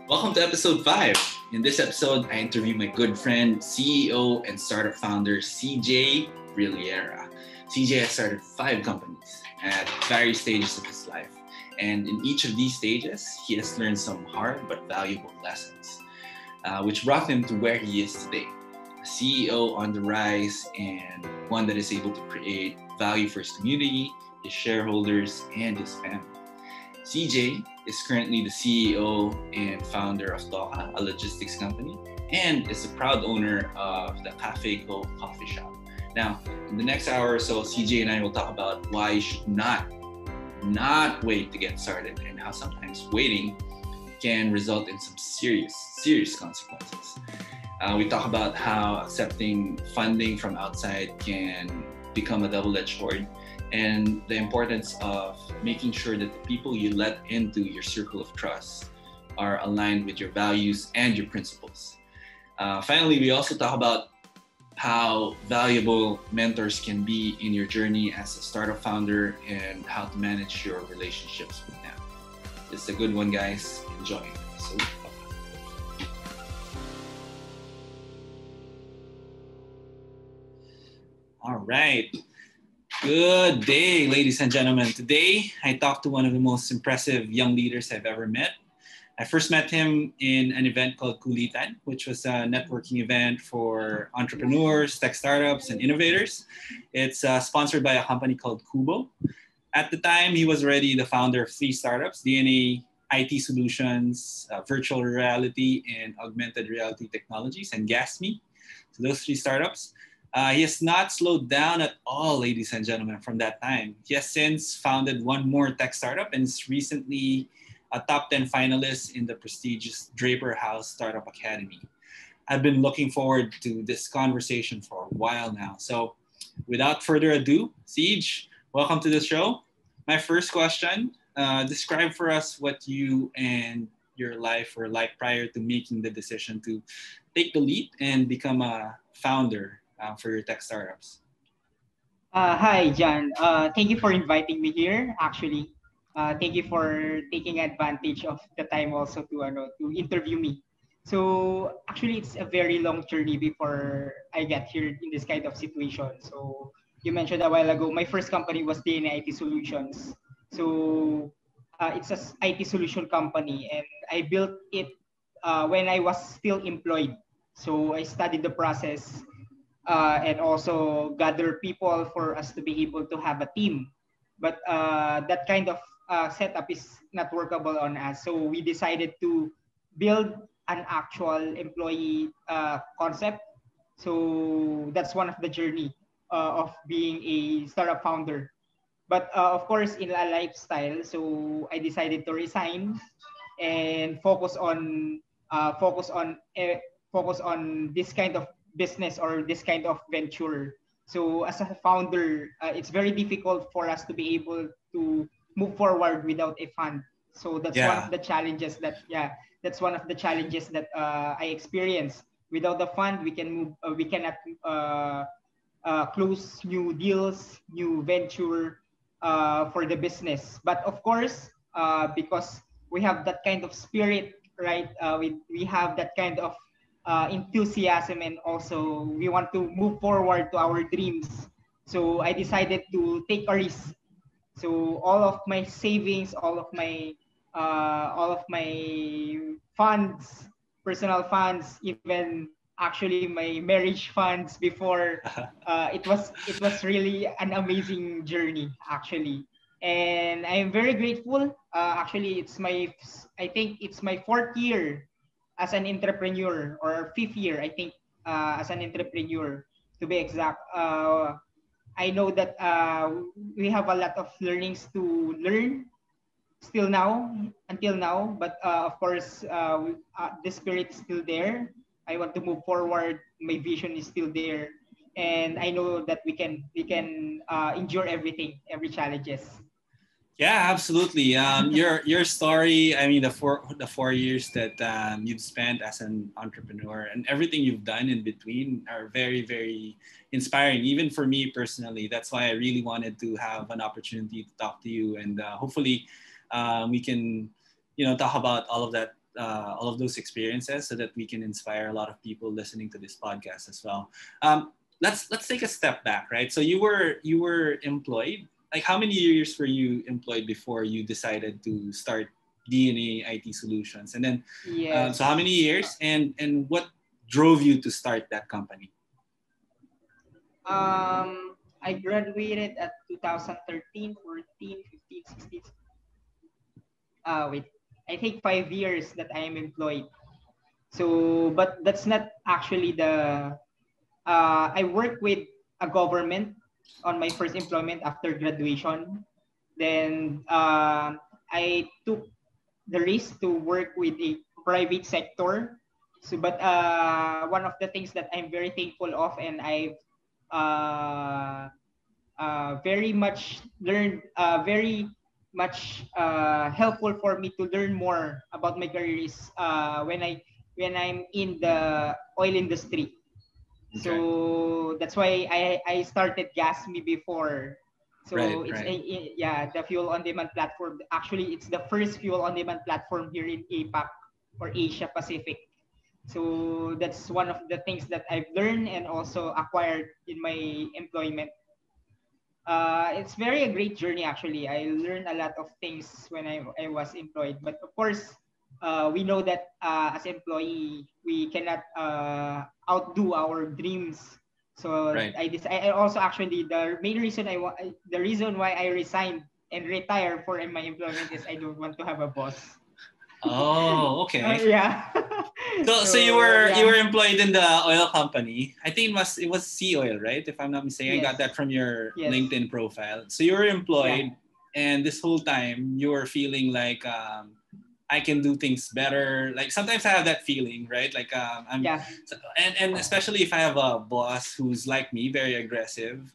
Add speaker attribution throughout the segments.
Speaker 1: Welcome to episode 5. In this episode, I interview my good friend, CEO and startup founder, CJ Rillera. CJ has started 5 companies at various stages of his life. And in each of these stages, he has learned some hard but valuable lessons, which brought him to where he is today. A CEO on the rise and one that is able to create value for his community, his shareholders, and his family. CJ is currently the CEO and founder of Toca, a logistics company, and is the proud owner of the Kaphe'Co Coffee Shop. Now, in the next hour or so, CJ and I will talk about why you should not wait to get started and how sometimes waiting can result in some serious consequences. We talk about how accepting funding from outside can become a double-edged sword, and the importance of making sure that the people you let into your circle of trust are aligned with your values and your principles. Finally, we also talk about how valuable mentors can be in your journey as a startup founder and how to manage your relationships with them. It's a good one, guys. Enjoy. All right. Good day, ladies and gentlemen. Today, I talked to one of the most impressive young leaders I've ever met. I first met him in an event called Kulitan, which was a networking event for entrepreneurs, tech startups, and innovators. It's sponsored by a company called Kubo. At the time, he was already the founder of 3 startups, DNA, IT Solutions, Virtual Reality, and Augmented Reality Technologies, and GasMe. So those 3 startups. He has not slowed down at all, ladies and gentlemen, from that time. He has since founded one more tech startup and is recently a top 10 finalist in the prestigious Draper House Startup Academy. I've been looking forward to this conversation for a while now. So without further ado, Siege, welcome to the show. My first question, describe for us what you and your life were like prior to making the decision to take the leap and become a founder for your tech startups.
Speaker 2: Hi, John. Thank you for inviting me here. Actually, thank you for taking advantage of the time also to interview me. So actually, it's a very long journey before I get here in this kind of situation. So you mentioned a while ago, my first company was DNA IT Solutions. So it's a IT solution company, and I built it when I was still employed. So I studied the process and also gather people for us to be able to have a team. But that kind of setup is not workable on us. So we decided to build an actual employee concept. So that's one of the journey of being a startup founder. But of course, in a lifestyle, so I decided to resign and focus on this kind of business or this kind of venture. So as a founder, it's very difficult for us to be able to move forward without a fund. So that's one of the challenges that's one of the challenges that I experienced. Without the fund, we cannot close new deals, new venture for the business. But of course, because we have that kind of spirit, right? We have that kind of enthusiasm, and also we want to move forward to our dreams. So I decided to take a risk. So all of my savings, all of my funds, personal funds, even actually my marriage funds before, it was really an amazing journey actually, and I'm very grateful. Actually, I think it's my 4th year as an entrepreneur, or 5th year, I think, as an entrepreneur, to be exact. I know that we have a lot of learnings to learn still now, until now, but of course, the spirit is still there. I want to move forward. My vision is still there, and I know that we can endure everything, every challenges.
Speaker 1: Yeah, absolutely. Your story. I mean, the 4 years that you've spent as an entrepreneur and everything you've done in between are very inspiring. Even for me personally, that's why I really wanted to have an opportunity to talk to you, and hopefully, we can, talk about all of that all of those experiences so that we can inspire a lot of people listening to this podcast as well. Let's take a step back, right? So you were employed. Like, how many years were you employed before you decided to start DNA IT Solutions? And then, so how many
Speaker 2: Yes.
Speaker 1: years, and what drove you to start that company?
Speaker 2: I graduated at 2013, 14, 15, 16. Wait, I think 5 years that I am employed. So, but that's not actually the. I work with a government on my first employment after graduation. Then I took the risk to work with a private sector. So, but one of the things that I'm very thankful of, and I've uh, very much learned, very much helpful for me to learn more about my career is when I'm in the oil industry.
Speaker 1: Okay.
Speaker 2: So that's why I started GasMe before.
Speaker 1: Right,
Speaker 2: So it's
Speaker 1: right.
Speaker 2: yeah, the fuel on demand platform. Actually, it's the first fuel on demand platform here in APAC or Asia Pacific. So that's one of the things that I've learned and also acquired in my employment. It's very a great journey actually. I learned a lot of things when I was employed. But of course, we know that as employee, we cannot outdo our dreams. So
Speaker 1: Right.
Speaker 2: I also actually the main reason the reason why I resigned and retired for my employment is I don't want to have a boss.
Speaker 1: Oh, okay.
Speaker 2: Yeah.
Speaker 1: So you
Speaker 2: So
Speaker 1: were you
Speaker 2: yeah.
Speaker 1: were employed in the oil company. I think it was Sea Oil, right? If I'm not mistaken, I got
Speaker 2: Yes.
Speaker 1: that from your
Speaker 2: Yes.
Speaker 1: LinkedIn profile. So you were
Speaker 2: Yeah.
Speaker 1: employed, and this whole time you were feeling like, I can do things better. Like sometimes I have that feeling, right? Like,
Speaker 2: Yeah.
Speaker 1: and especially if I have a boss who's like me, very aggressive.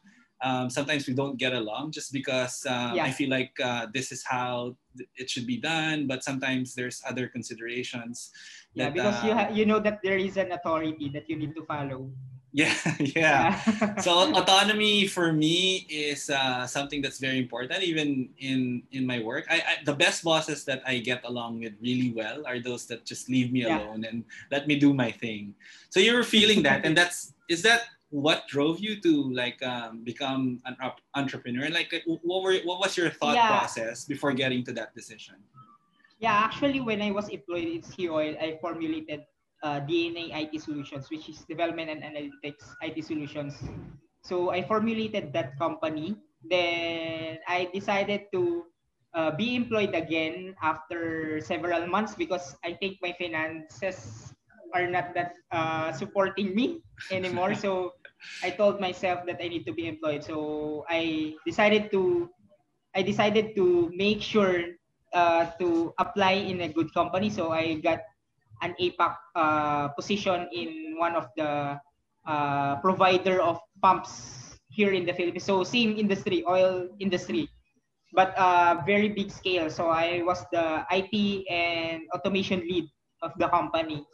Speaker 1: Sometimes we don't get along just because I
Speaker 2: Yeah.
Speaker 1: feel like this is how it should be done. But sometimes there's other considerations
Speaker 2: Yeah,
Speaker 1: that
Speaker 2: because you know that there is an authority that you need to follow.
Speaker 1: yeah, yeah.
Speaker 2: Yeah.
Speaker 1: So autonomy for me is something that's very important, even in my work. The best bosses that I get along with really well are those that just leave me
Speaker 2: Yeah.
Speaker 1: alone and let me do my thing. So you were feeling that, and is that what drove you to like become an entrepreneur? Like, what was your thought
Speaker 2: Yeah.
Speaker 1: process before getting to that decision?
Speaker 2: Yeah, actually, when I was employed in Sea Oil, I formulated DNA IT Solutions, which is Development and Analytics IT Solutions. So I formulated that company. Then I decided to be employed again after several months because I think my finances are not that supporting me anymore. So I told myself that I need to be employed. So I decided to make sure to apply in a good company. So I got an APAC position in one of the provider of pumps here in the Philippines. So same industry, oil industry, but very big scale. So I was the IT and automation lead of the company.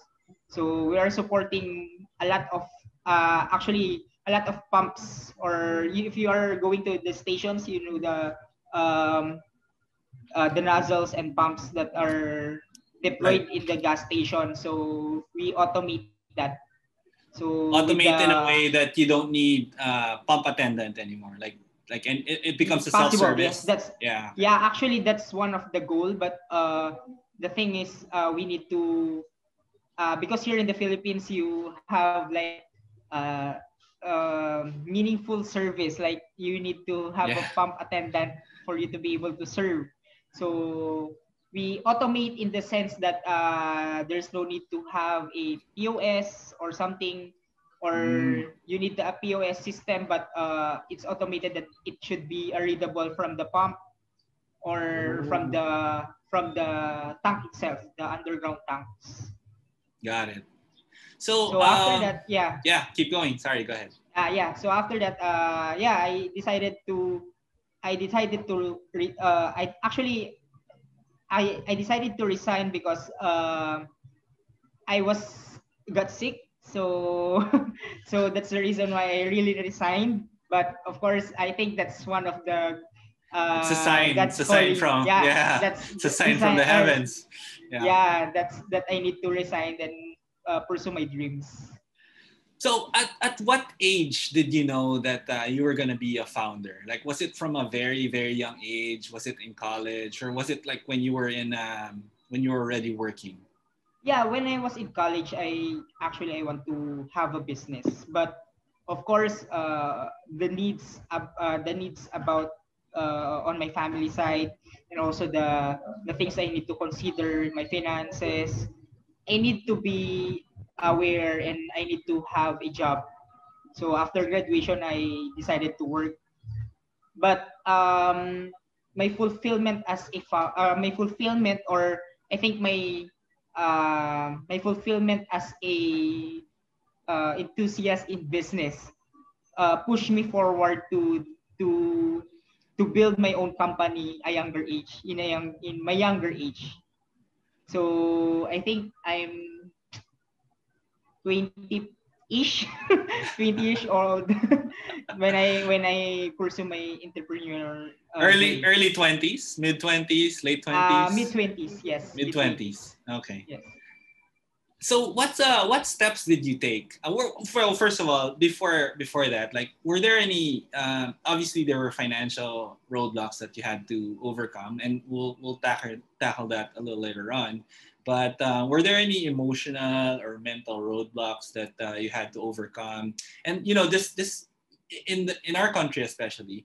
Speaker 2: So we are supporting a lot of actually a lot of pumps. Or if you are going to the stations, you know um, the nozzles and pumps that are
Speaker 1: Right.
Speaker 2: deployed in the gas station. So we automate that. So with
Speaker 1: Automate in a
Speaker 2: the
Speaker 1: way that you don't need pump attendant anymore. And it becomes a self
Speaker 2: possible, yes,
Speaker 1: service.
Speaker 2: that's
Speaker 1: Yeah.
Speaker 2: yeah. Actually, that's one of the goal. But the thing is, we need to because here in the Philippines, you have like uh, meaningful service. Like you need to have
Speaker 1: Yeah.
Speaker 2: a pump attendant for you to be able to serve. So we automate in the sense that there's no need to have a POS or something,
Speaker 1: Mm,
Speaker 2: or you need a POS system, but it's automated that it should be readable from the pump or from
Speaker 1: oh,
Speaker 2: the tank itself, the underground tanks.
Speaker 1: got it. So,
Speaker 2: So after that, yeah,
Speaker 1: yeah, keep going. Sorry, go ahead.
Speaker 2: yeah. So after that, yeah, I actually I decided to resign because I got sick. So so that's the reason why I really resigned. But of course, I think that's one of the
Speaker 1: It's a sign. It's
Speaker 2: God's
Speaker 1: a sign
Speaker 2: calling.
Speaker 1: from,
Speaker 2: Yeah,
Speaker 1: yeah.
Speaker 2: that's
Speaker 1: It's a
Speaker 2: the
Speaker 1: sign from
Speaker 2: sign.
Speaker 1: the heavens. Yeah.
Speaker 2: Yeah, that's that I need to resign and pursue my dreams.
Speaker 1: So at what age did you know that you were gonna be a founder? Like, was it from a very very young age? Was it in college, or was it like when you were already working?
Speaker 2: Yeah, when I was in college, I want to have a business, but of course, the needs about on my family side, and also the things I need to consider, my finances. I need to be aware, and I need to have a job. So after graduation, I decided to work, but my fulfillment, or I think my fulfillment as a enthusiast in business pushed me forward to to build my own company in my younger age. So I think I'm 20-ish 20-ish old when I pursue my entrepreneur dream.
Speaker 1: Early 20s, mid 20s, late
Speaker 2: Mid
Speaker 1: 20s,
Speaker 2: 20s, yes,
Speaker 1: mid
Speaker 2: mid 20s.
Speaker 1: 20s. Okay.
Speaker 2: Yes.
Speaker 1: So what steps did you take? Well, first of all, before that, like, were there any? Obviously, there were financial roadblocks that you had to overcome, and we'll tackle that a little later on. But were there any emotional or mental roadblocks that you had to overcome? And this in our country especially,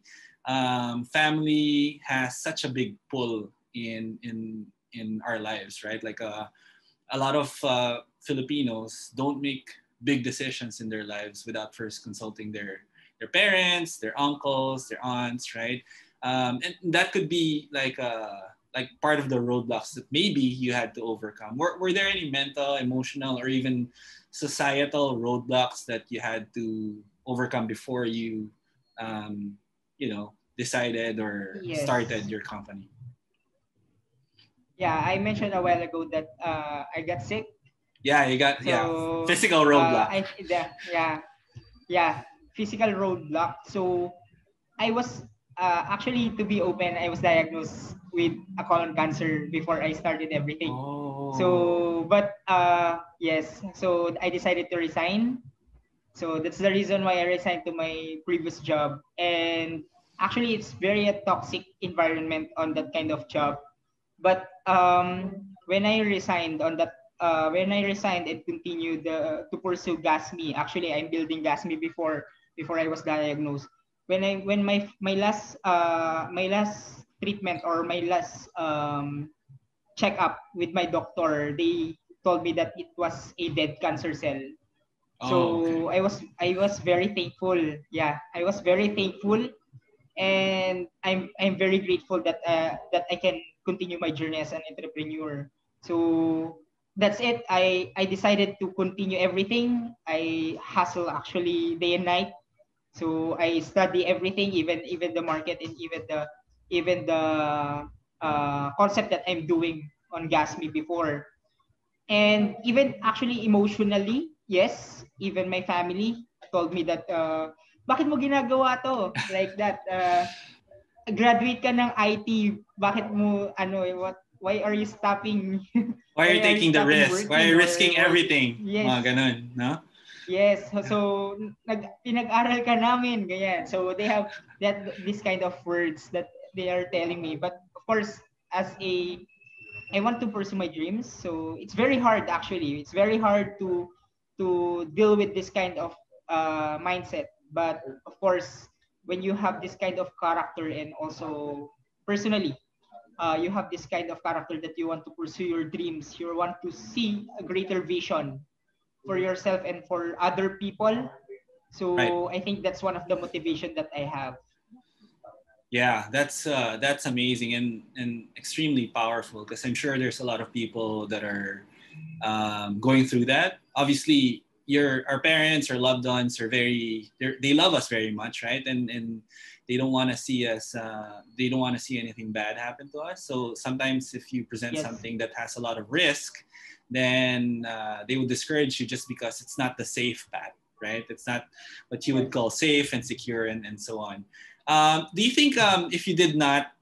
Speaker 1: family has such a big pull in our lives, right? Like a lot of Filipinos don't make big decisions in their lives without first consulting their parents, their uncles, their aunts, right? And that could be like part of the roadblocks that maybe you had to overcome. Were there any mental, emotional, or even societal roadblocks that you had to overcome before you, um, decided or started
Speaker 2: Yes.
Speaker 1: your company?
Speaker 2: Yeah, I mentioned a while ago that I got sick.
Speaker 1: Yeah, you got, yeah,
Speaker 2: So
Speaker 1: physical roadblock.
Speaker 2: yeah, physical roadblock. So I was actually, to be open, I was diagnosed with a colon cancer before I started everything.
Speaker 1: Oh,
Speaker 2: So, but yes, so I decided to resign. So that's the reason why I resigned to my previous job. And actually, it's very a toxic environment on that kind of job. But when I resigned and continued to pursue GasMe, actually I'm building GasMe before I was diagnosed. When my last treatment, or my last checkup with my doctor, they told me that it was a dead cancer cell.
Speaker 1: oh, okay.
Speaker 2: So I was very thankful. Yeah, I was very thankful, and I'm very grateful that I can continue my journey as an entrepreneur. So that's it. I decided to continue everything. I hustle actually day and night. So I study everything, even the market, and even the concept that I'm doing on GasMe before. And even actually emotionally, yes, even my family told me that bakit mo ginagawa to, like that. Graduate ka ng IT, bakit mo why are you stopping
Speaker 1: Why are you
Speaker 2: why are you
Speaker 1: taking the
Speaker 2: stopping
Speaker 1: risk? Why are
Speaker 2: working
Speaker 1: you
Speaker 2: or
Speaker 1: risking
Speaker 2: work?
Speaker 1: everything? Mga
Speaker 2: Yes.
Speaker 1: ganun, no?
Speaker 2: Yes. So pinag-aral ka namin, ganyan. So they have this kind of words that they are telling me. But of course, as a I want to pursue my dreams. So it's very hard actually. It's very hard to deal with this kind of mindset. But of course, when you have this kind of character, and also personally, you have this kind of character that you want to pursue your dreams, you want to see a greater vision for yourself and for other people.
Speaker 1: Right.
Speaker 2: So I think that's one of the motivation that I have.
Speaker 1: Yeah, that's amazing and extremely powerful, because I'm sure there's a lot of people that are going through that. Obviously, our parents or loved ones are they love us very much, right? And they don't want to see us. They don't want to see anything bad happen to us. So sometimes, if you present
Speaker 2: Yes.
Speaker 1: something that has a lot of risk, then they would discourage you just because it's not the safe path, right? It's not what you would
Speaker 2: Yes.
Speaker 1: call safe and secure, and so on. Do you think if you did not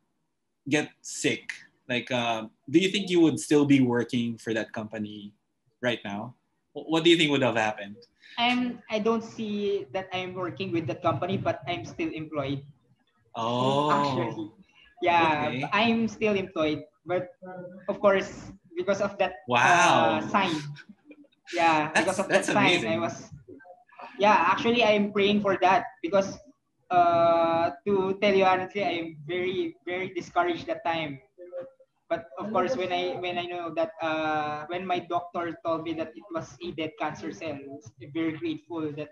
Speaker 1: get sick, like, do you think you would still be working for that company right now? What do you think would have happened?
Speaker 2: I don't see that I'm working with the company, but I'm still employed.
Speaker 1: Oh,
Speaker 2: Actually, yeah,
Speaker 1: okay.
Speaker 2: I'm still employed, but of course, because of that
Speaker 1: Wow.
Speaker 2: sign, yeah, because of that
Speaker 1: That's
Speaker 2: sign, I
Speaker 1: amazing.
Speaker 2: was, yeah, actually, I'm praying for that because, to tell you honestly, I'm very, very discouraged that time. But of course, when I know that, when my doctor told me that it was a dead cancer cell, I was very grateful that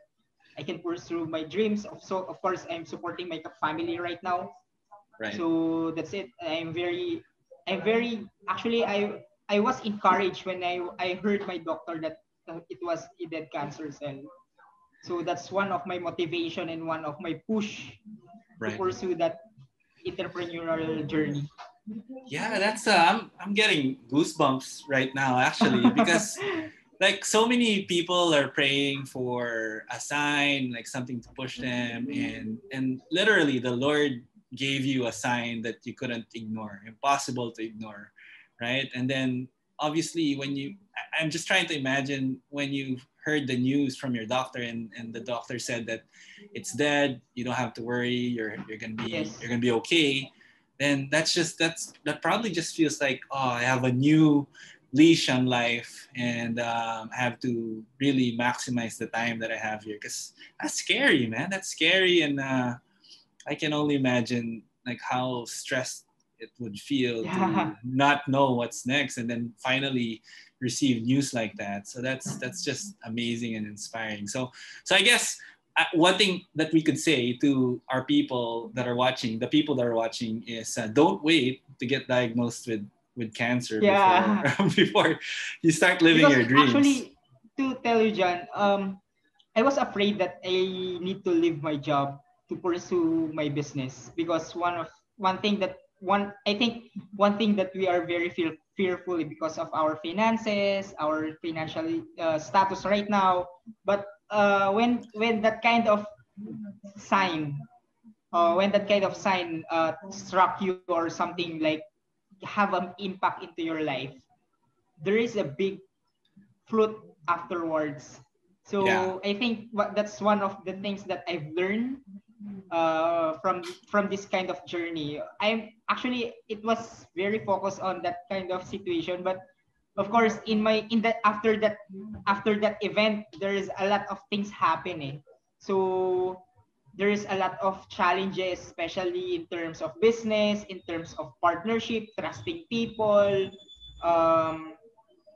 Speaker 2: I can pursue my dreams. So of course, I'm supporting my family right now.
Speaker 1: Right.
Speaker 2: So that's it. I'm very actually I was encouraged when I heard my doctor that, it was a dead cancer cell. So that's one of my motivation and one of my push to
Speaker 1: Right.
Speaker 2: pursue that entrepreneurial journey.
Speaker 1: Yeah, that's I'm getting goosebumps right now actually because like so many people are praying for a sign, like something to push them, and literally the Lord gave you a sign that you couldn't ignore, impossible to ignore, right? And then obviously when I'm just trying to imagine when you heard the news from your doctor and the doctor said that it's dead, you don't have to worry,
Speaker 2: Yes.
Speaker 1: you're gonna be okay, then that probably just feels like, oh, I have a new leash on life, and I have to really maximize the time that I have here because that's scary, man. That's scary, and I can only imagine like how stressed it would feel
Speaker 2: Yeah.
Speaker 1: to not know what's next, and then finally receive news like that. So that's just amazing and inspiring. So I guess one thing that we could say to our people that are watching, the people that are watching, is don't wait to get diagnosed with cancer before
Speaker 2: Yeah.
Speaker 1: before you start living
Speaker 2: Because
Speaker 1: your dreams.
Speaker 2: actually, to tell you, John, I was afraid that I need to leave my job to pursue my business because one I think one thing that we are very fearful because of our finances, our financial status right now. But when that kind of sign, struck you or something like have an impact into your life, there is a big fruit afterwards.
Speaker 1: Yeah.
Speaker 2: So I think that's one of the things that I've learned from this kind of journey. I'm actually it was very focused on that kind of situation, but of course in that after that event, there is a lot of things happening. So there is a lot of challenges, especially in terms of business, in terms of partnership, trusting people, um,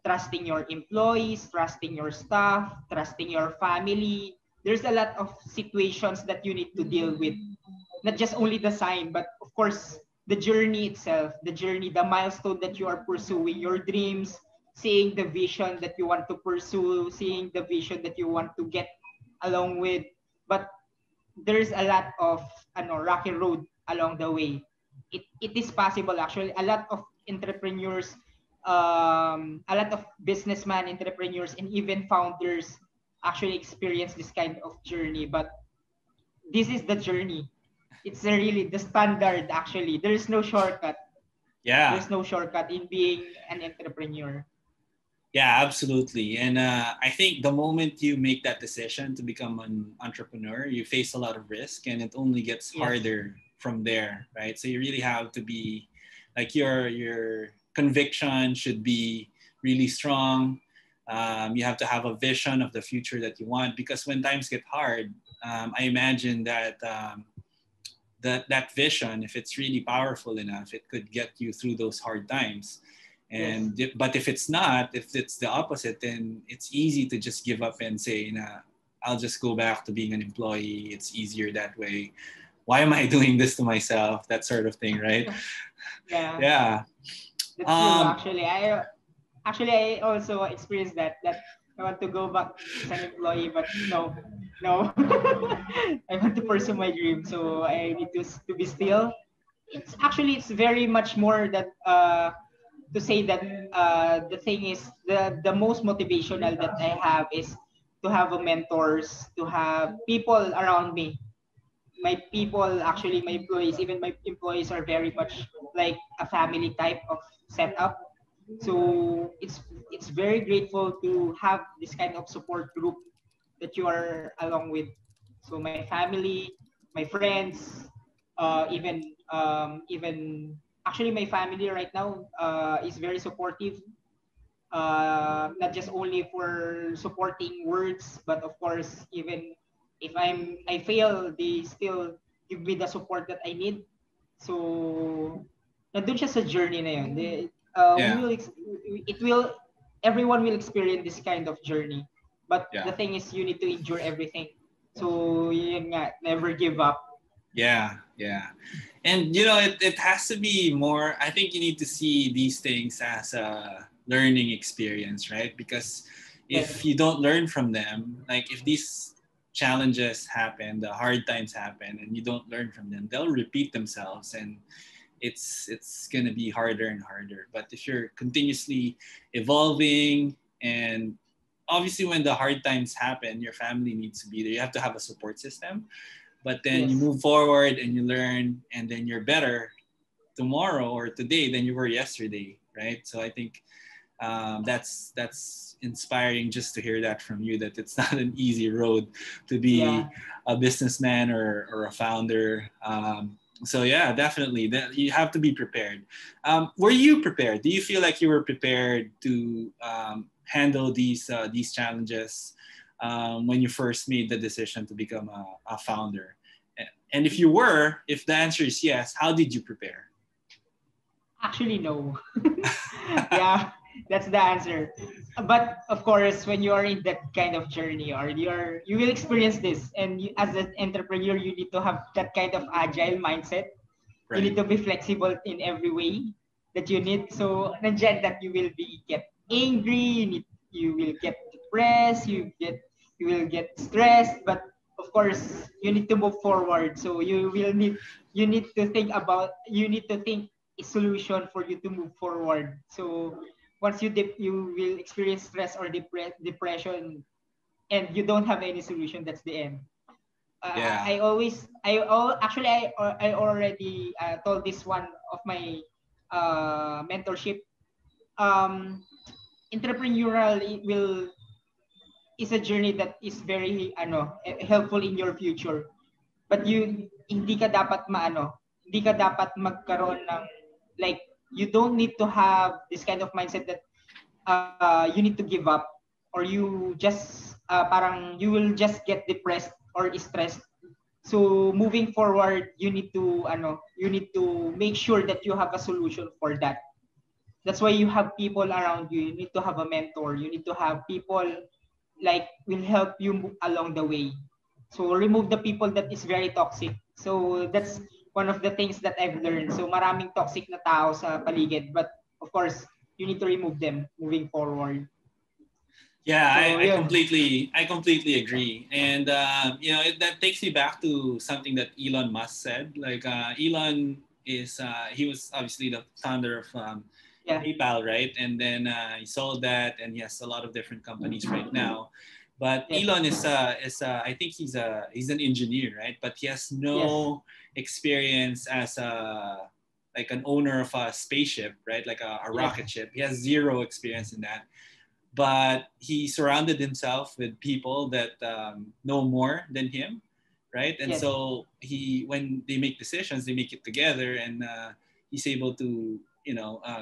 Speaker 2: trusting your employees, trusting your staff, trusting your family. There's a lot of situations that you need to deal with. Not just only the sign, but of course, the journey itself, the milestone that you are pursuing, your dreams, seeing the vision that you want to pursue, seeing the vision that you want to get along with. But there's a lot of rocky road along the way. It is possible actually. A lot of entrepreneurs, a lot of businessmen, entrepreneurs, and even founders actually experience this kind of journey. But this is the journey. It's really the standard actually. There's no shortcut.
Speaker 1: Yeah.
Speaker 2: There's no shortcut in being an entrepreneur.
Speaker 1: Yeah, absolutely. And I think the moment you make that decision to become an entrepreneur, you face a lot of risk, and it only gets
Speaker 2: Yes.
Speaker 1: harder from there, right? So you really have to be like your conviction should be really strong. You have to have a vision of the future that you want, because when times get hard, I imagine that that vision, if it's really powerful enough, it could get you through those hard times.
Speaker 2: Yes.
Speaker 1: But if it's not, if it's the opposite, then it's easy to just give up and say, nah, I'll just go back to being an employee. It's easier that way. Why am I doing this to myself? That sort of thing, right?
Speaker 2: Yeah.
Speaker 1: Yeah.
Speaker 2: That's true.
Speaker 1: Um,
Speaker 2: Actually, I also experienced that I want to go back as an employee, but no, no. I want to pursue my dream, so I need to be still. It's very much more that to say that the thing is the most motivational that I have is to have a mentors, to have people around me my people, actually my employees, even my employees are very much like a family type of setup. So it's very grateful to have this kind of support group that you are along with. So my family, my friends, even actually my family right now is very supportive. Not just only for supporting words, but of course, even if I fail, they still give me the support that I need. So, nandun siya sa journey na yun. We
Speaker 1: Yeah.
Speaker 2: will, it will, everyone will experience this kind of journey. But the
Speaker 1: Yeah.
Speaker 2: thing is, you need to endure everything. So, yun nga, never give up.
Speaker 1: Yeah, yeah. And it has to be more, I think you need to see these things as a learning experience, right? Because if
Speaker 2: Yes.
Speaker 1: you don't learn from them, like if these challenges happen, the hard times happen, and you don't learn from them, they'll repeat themselves, and it's gonna be harder and harder. But if you're continuously evolving, and obviously when the hard times happen, your family needs to be there. You have to have a support system, but then you
Speaker 2: Yes.
Speaker 1: move forward and you learn, and then you're better tomorrow or today than you were yesterday, right? So I think that's inspiring just to hear that from you, that it's not an easy road to be
Speaker 2: Yeah.
Speaker 1: a businessman or a founder. So yeah, definitely that you have to be prepared. Were you prepared? Do you feel like you were prepared to handle these challenges when you first made the decision to become a founder? And if you were, if the answer is yes, how did you prepare?
Speaker 2: Actually, no. Yeah, that's the answer. But of course, when you are in that kind of journey, or you will experience this, and you, as an entrepreneur, you need to have that kind of agile mindset. You
Speaker 1: Right.
Speaker 2: need to be flexible in every way that you need. So, nandiyan that you will be get angry, you will get depressed, you will get stressed, but of course, you need to move forward. So you need to think about you need to think a solution for you to move forward. So once you will experience stress or depression, and you don't have any solution, that's the end.
Speaker 1: Yeah.
Speaker 2: Actually I already told this one of my mentorship. um Entrepreneurial will is a journey that is very helpful in your future, but hindi ka dapat hindi ka dapat magkaroon ng, like, you don't need to have this kind of mindset that you need to give up, or you just parang you will just get depressed or stressed. So moving forward, you need to make sure that you have a solution for that. That's why you have people around you. You need to have a mentor. You need to have people like will help you along the way. So remove the people that is very toxic. So that's one of the things that I've learned. So maraming toxic na tao sa paligid, but of course, you need to remove them moving forward.
Speaker 1: Yeah,
Speaker 2: So yun.
Speaker 1: I completely agree, and that takes me back to something that Elon Musk said. Like Elon he was obviously the founder of
Speaker 2: Yeah.
Speaker 1: PayPal, right? And then he sold that, and he has a lot of different companies right now. But
Speaker 2: Yes.
Speaker 1: Elon I think he's an engineer, right? But he has
Speaker 2: Yes.
Speaker 1: no experience as like an owner of a spaceship, right? Like a
Speaker 2: Yes.
Speaker 1: rocket ship. He has zero experience in that, but he surrounded himself with people that know more than him, right? And
Speaker 2: Yes.
Speaker 1: so when they make decisions, they make it together, and he's able to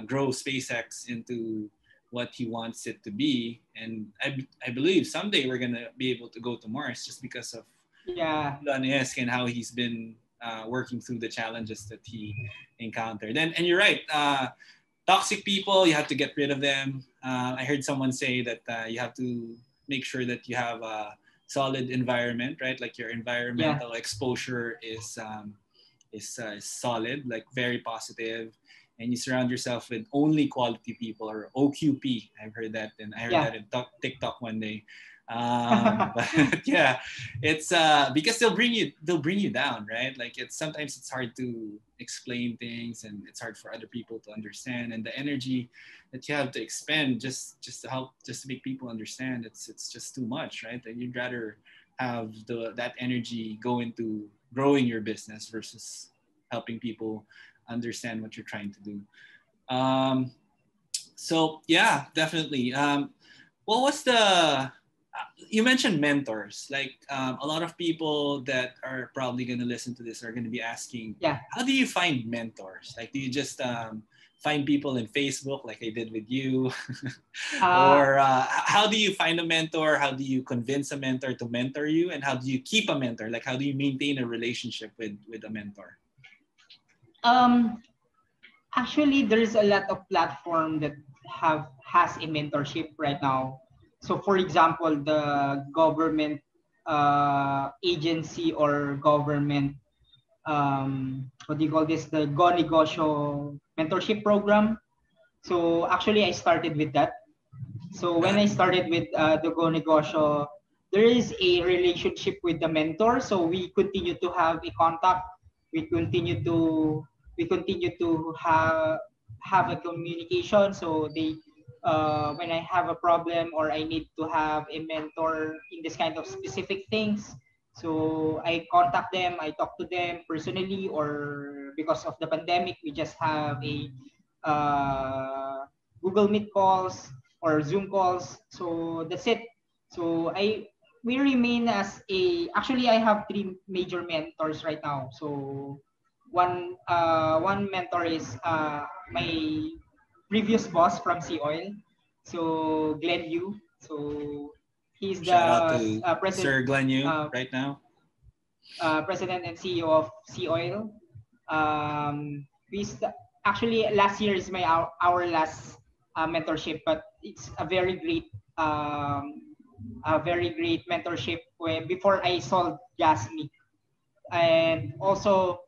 Speaker 1: grow SpaceX into what he wants it to be. And I believe someday we're gonna be able to go to Mars just because of
Speaker 2: Yeah.
Speaker 1: Elon Musk and how he's been working through the challenges that he encountered. And you're right. Toxic people, you have to get rid of them. I heard someone say that you have to make sure that you have a solid environment, right? Like your
Speaker 2: Yeah.
Speaker 1: environmental exposure is solid, like very positive, and you surround yourself with only quality people, or OQP. I've heard that, and I heard
Speaker 2: Yeah.
Speaker 1: that in TikTok one day. But yeah, it's because they'll bring you down, right? Like sometimes it's hard to explain things, and it's hard for other people to understand, and the energy that you have to expend just to help, just to make people understand, it's just too much, right? And you'd rather have that energy go into growing your business versus helping people understand what you're trying to do. Um, so yeah, definitely. What was the you mentioned mentors. Like a lot of people that are probably going to listen to this are going to be asking,
Speaker 2: Yeah.
Speaker 1: how do you find mentors? Like, do you just find people in Facebook like I did with you?
Speaker 2: Uh,
Speaker 1: Or how do you find a mentor? How do you convince a mentor to mentor you? And how do you keep a mentor? Like, how do you maintain a relationship with a mentor?
Speaker 2: um, Actually, there's a lot of platform that has a mentorship right now. So, for example, the government agency or government what do you call this? The Go Negosyo mentorship program. So actually, I started with that. So when I started with the Go Negosyo, there is a relationship with the mentor. So we continue to have a contact. We continue to have a communication. So they when I have a problem or I need to have a mentor in this kind of specific things, so I contact them. I talk to them personally, or because of the pandemic, we just have a Google Meet calls or Zoom calls. So that's it. So we remain as a actually I have three major mentors right now. So one mentor is my previous boss from Sea Oil. So Glenn Yu. So he's the
Speaker 1: Shout out to
Speaker 2: president
Speaker 1: Sir Glenn Yu
Speaker 2: uh,
Speaker 1: right now.
Speaker 2: president and CEO of Sea Oil. We actually last year is our last mentorship, but it's a very great mentorship when before I sold Gasme, and also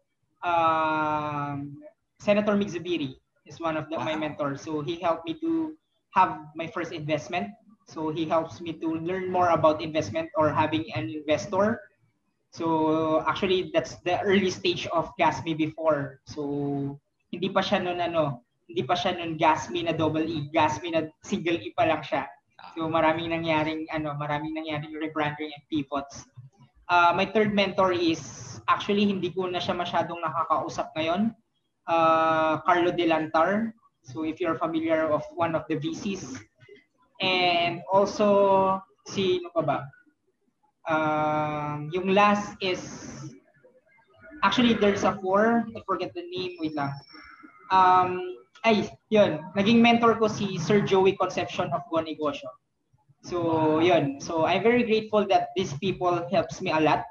Speaker 2: um, Senator Migzabiri is one of my
Speaker 1: Wow.
Speaker 2: mentors. So he helped me to have my first investment. So he helps me to learn more about investment or having an investor. So actually that's the early stage of Gasme before. So hindi pa siya noon hindi pa siya noon Gasme na double E, Gasme na single E pa lang siya. So maraming nangyaring rebranding and pivots. My third mentor is actually hindi ko na siya masyadong nakakausap ngayon. Carlo Delantar. So if you're familiar of one of the VCs. And also sino pa ba? Yung last is actually there's a four. I forget the name. Wait lang. Um, yun. Naging mentor ko si Sir Joey Concepcion of Go Negosyo. So, yun. So, I'm very grateful that these people helps me a lot.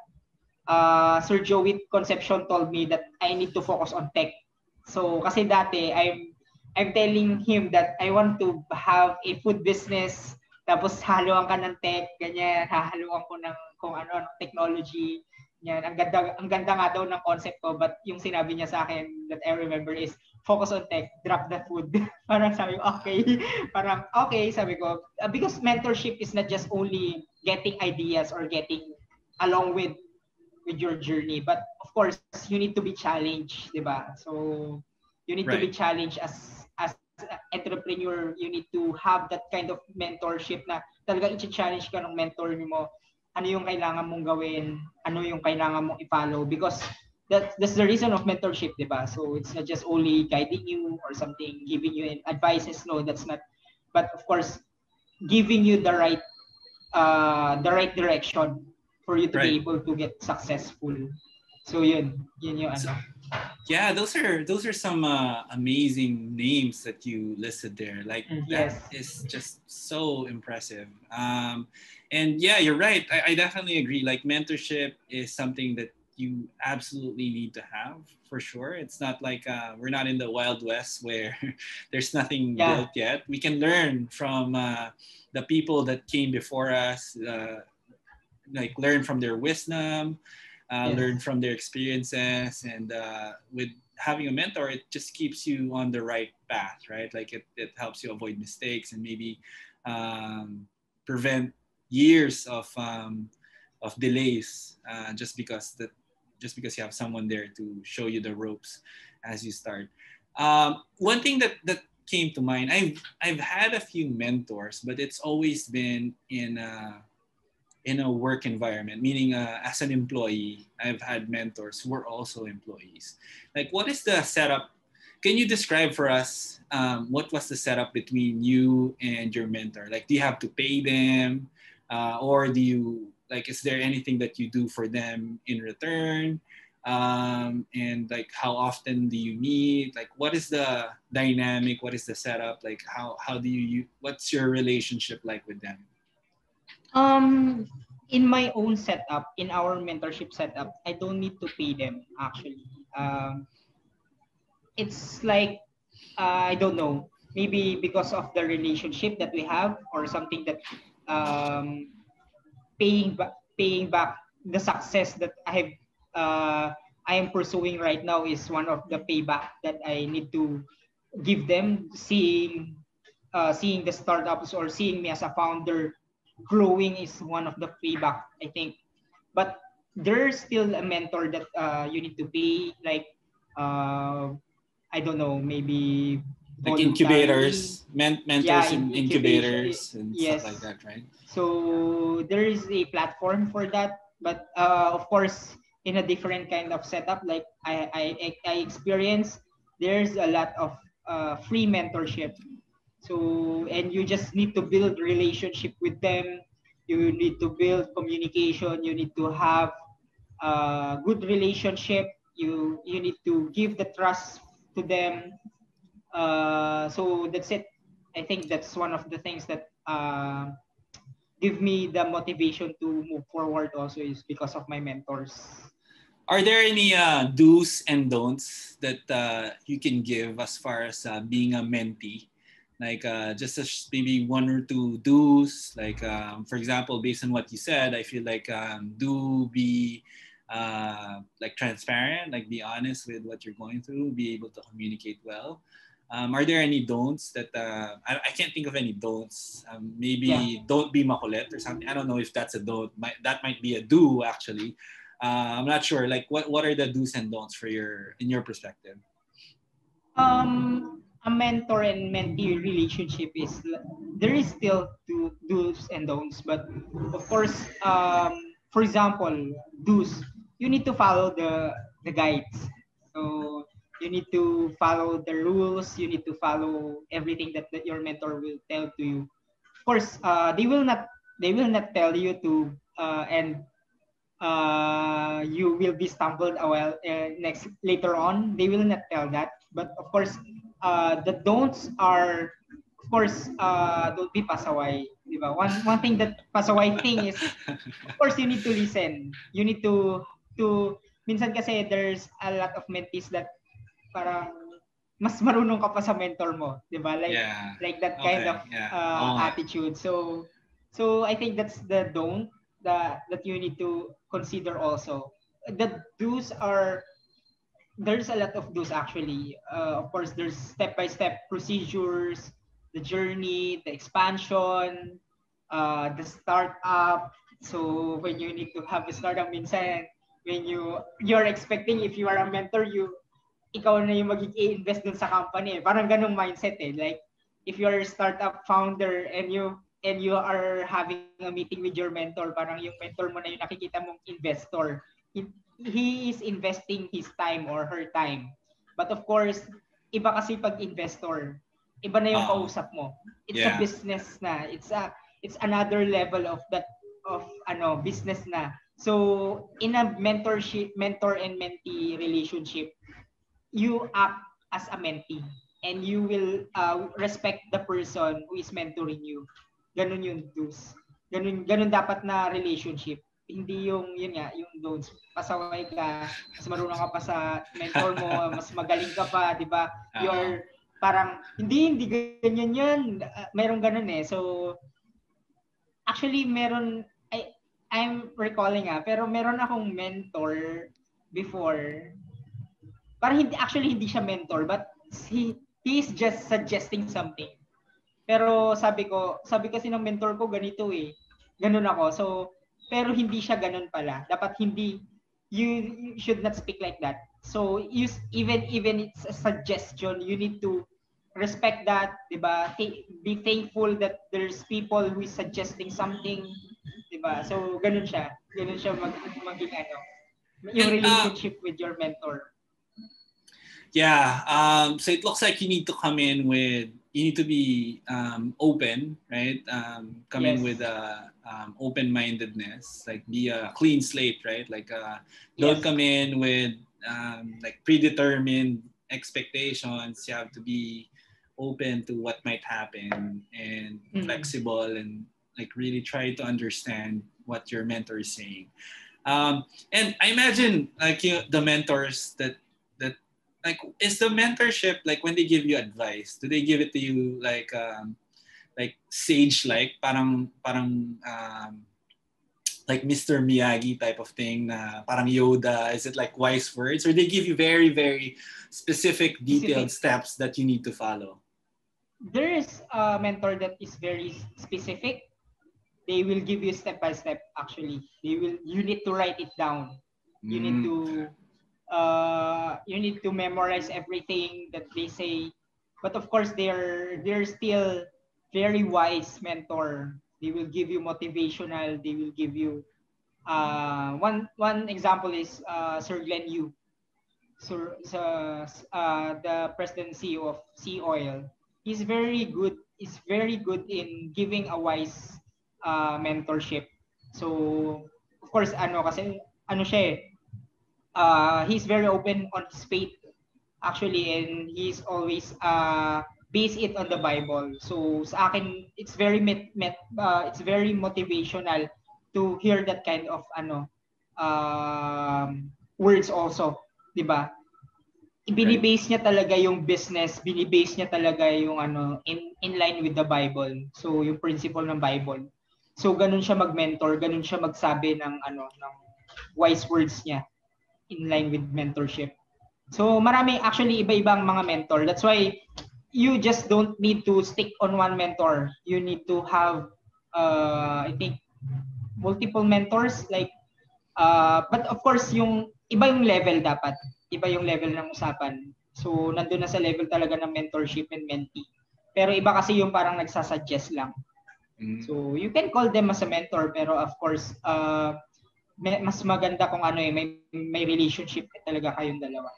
Speaker 2: Sir Joey Concepcion told me that I need to focus on tech. So, kasi dati, I'm telling him that I want to have a food business, tapos haluan ka ng tech, ganyan, hahaluan ko ng kung ano, technology, yan. Ang ganda nga daw ng concept ko, but yung sinabi niya sa akin that I remember is, focus on tech, drop the food. Parang sabi ko, okay. Parang, okay, sabi ko. Because mentorship is not just only getting ideas or getting along with your journey, but of course, you need to be challenged, di ba? So, you need to be
Speaker 1: Right.
Speaker 2: challenged as entrepreneur. You need to have that kind of mentorship na talaga i-challenge ka ng mentor mo. Ano yung kailangan mong gawin? Ano yung kailangan mong i-follow? Because that's the reason of mentorship, di ba? So it's not just only guiding you or something, giving you advices. No, that's not. But of course, giving you the right direction for you to be
Speaker 1: Right.
Speaker 2: able to get successful. So yun yung
Speaker 1: So,
Speaker 2: ano.
Speaker 1: yeah, those are some amazing names that you listed there. Like that
Speaker 2: Yes.
Speaker 1: is just so impressive. And yeah, you're right. I definitely agree. Like mentorship is something that you absolutely need to have for sure. It's not like we're not in the Wild West where there's nothing
Speaker 2: Yeah.
Speaker 1: built yet. We can learn from the people that came before us. Like learn from their wisdom,
Speaker 2: Yes.
Speaker 1: learn from their experiences, and with having a mentor, it just keeps you on the right path, right? Like it helps you avoid mistakes and maybe um, prevent years of delays just because you have someone there to show you the ropes as you start. One thing that came to mind, I've had a few mentors, but it's always been in in a work environment, meaning as an employee, I've had mentors who are also employees. Like, what is the setup? Can you describe for us what was the setup between you and your mentor? Like, do you have to pay them, or do you like? Is there anything that you do for them in return? And like, how often do you meet? Like, what is the dynamic? What is the setup? Like, how do you? What's your relationship like with them?
Speaker 2: Um, in my own setup, in our mentorship setup, I don't need to pay them actually. It's like I don't know, maybe because of the relationship that we have or something that um, paying back the success that I am pursuing right now is one of the payback that I need to give them. Seeing the startups or seeing me as a founder growing is one of the payback, I think. But there's still a mentor that you need to pay, like uh, I don't know, maybe
Speaker 1: Like
Speaker 2: voluntarily.
Speaker 1: incubators,
Speaker 2: Yeah,
Speaker 1: mentors
Speaker 2: in
Speaker 1: in
Speaker 2: incubation.
Speaker 1: incubators and stuff like
Speaker 2: Yes.
Speaker 1: that, right?
Speaker 2: So there is a platform for that, but of course, in a different kind of setup, like I experience, there's a lot of free mentorship. So and you just need to build relationship with them. You need to build communication. You need to have good relationship. You need to give the trust to them. So that's it. I think that's one of the things that give me the motivation to move forward also is because of my mentors.
Speaker 1: Are there any do's and don'ts that you can give as far as being a mentee? Like just maybe one or two do's. Like for example, based on what you said, I feel like do be like transparent, like be honest with what you're going through, be able to communicate well. Are there any don'ts that I can't think of any don'ts?
Speaker 2: Yeah.
Speaker 1: Maybe don't be makulit or something. I don't know if that's a don't. That might be a do actually. I'm not sure. Like, what are the do's and don'ts for your in your perspective?
Speaker 2: A mentor and mentee relationship is there is still do's and don'ts, but of course, for example, do's, you need to follow the guides. So you need to follow the rules. You need to follow everything that your mentor will tell to you. Of course, they will not tell you to and you will be stumbled a while next later on. They will not tell that, but of course, the don'ts are, of course, don't be pasaway. Diba? One thing that pasaway thing is, of course, you need to listen. You need to minsan kasi there's a lot of mentees that parang mas marunong ka pa sa mentor mo, 'di ba?
Speaker 1: Yeah.
Speaker 2: Like that kind of
Speaker 1: Okay. Yeah. Oh,
Speaker 2: attitude. So I think that's the don't that you need to consider also. The do's are there's a lot of do's actually. Of course, there's step-by-step procedures, the journey, the expansion, the startup. So when you need to have a startup, minsan when you're expecting if you are a mentor, ikaw na yung mag-i-invest dun sa company. Parang ganung mindset eh. Like if you're a startup founder and you are having a meeting with your mentor, parang yung mentor mo na yung nakikita mong investor. He is investing his time or her time. But of course, iba kasi pag investor. Iba na yung
Speaker 1: uh,
Speaker 2: kausap mo. It's a
Speaker 1: yeah.
Speaker 2: business na. It's another level of that of business na. So in a mentor and mentee relationship, you act as a mentee and you will respect the person who is mentoring you. Ganun yung do's. Ganun dapat na relationship. Hindi yung, yun nga, yung don'ts. Pasaway ka, mas marunong ka pa sa mentor mo, mas magaling ka pa, di ba?
Speaker 1: Uh,
Speaker 2: You're parang, hindi ganyan yan. Merong ganun eh. So, actually, I'm recalling pero meron akong mentor before. Parang hindi siya mentor, but he is just suggesting something. Pero sabi kasi ng mentor ko ganito eh. Ganun ako. So, pero hindi siya ganun pala. Dapat hindi, you should not speak like that. So, even it's a suggestion, you need to respect that, 'di ba? Be thankful that there's people who is suggesting something, 'di ba? So ganun siya. Ganun siya maging ano, yung
Speaker 1: And
Speaker 2: relationship with your mentor.
Speaker 1: yeah, so it looks like you need to come in with, you need to be open, right? Come in
Speaker 2: Yes.
Speaker 1: with open-mindedness, like be a clean slate, right? Like don't
Speaker 2: Yes.
Speaker 1: come in with like predetermined expectations. You have to be open to what might happen and flexible and like really try to understand what your mentor is saying. And I imagine like the mentors that like, is the mentorship like when they give you advice, do they give it to you like sage like like Mr. Miyagi type of thing na parang Yoda? Is it like wise words, or they give you very very specific detailed steps that you need to follow?
Speaker 2: There is a mentor that is very specific. They will give you step by step. Actually, you need to write it down. You need to memorize everything that they say. But of course, they're still very wise mentor. They will give you motivational. They will give you one example is Sir Glenn Yu. Sir, the president and CEO of Sea Oil. He's very good. Is very good in giving a wise mentorship. So of course, kasi siya eh, he's very open on his faith actually, and he's always base it on the Bible. So sa akin, it's very it's very motivational to hear that kind of words also, 'di ba? Binibase niya talaga yung business, binibase niya talaga yung in line with the Bible. So yung principle ng Bible. So ganun siya mag-mentor, ganun siya magsabi ng ng wise words niya in line with mentorship. So marami actually iba-ibang mga mentor. That's why you just don't need to stick on one mentor. You need to have I think multiple mentors like but of course yung iba yung level dapat. Iba yung level ng usapan. So nandun na sa level talaga ng mentorship and mentee. Pero iba kasi yung parang nagsasuggest lang. So you can call them as a mentor, pero of course mas maganda kung may relationship talaga kayong dalawa.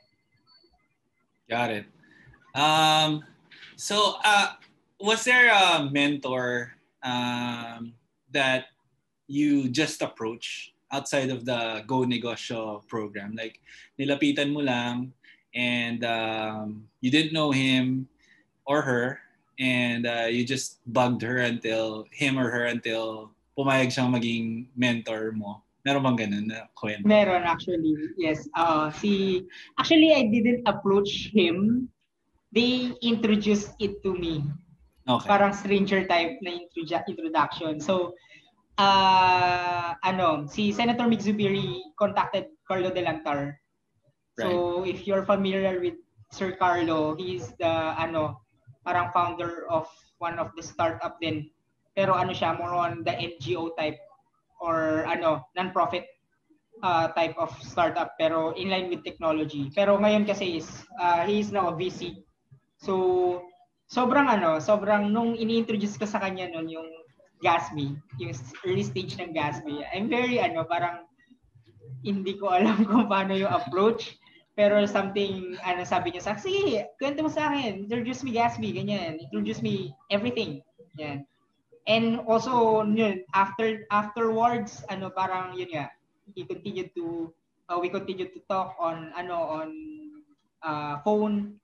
Speaker 1: Got it. So was there a mentor that you just approach outside of the Go Negosyo program? Like nilapitan mo lang and you didn't know him or her, and you just bugged her until pumayag siyang maging mentor mo. Meron bang ganun na kwento?
Speaker 2: Meron actually, yes. Actually, I didn't approach him. They introduced it to me.
Speaker 1: Okay.
Speaker 2: Parang stranger type na introduction. So, si Senator Mig Zubiri contacted Carlo Delantar. So, if you're familiar with Sir Carlo, he's the parang founder of one of the startup din. Pero siya more on the NGO type or non-profit type of startup pero in line with technology. Pero ngayon kasi he is now a VC. So sobrang nung ini-introduce ko sa kanya noon yung Gasme, yung early stage ng Gasme. I'm very parang hindi ko alam kung paano yung approach. Pero something, sabi niya sa akin, sige, kwento mo sa akin, introduce me Gasme, ganyan, introduce me everything. Yan. And also, yun, afterwards, parang yun nga, we continued to talk on phone,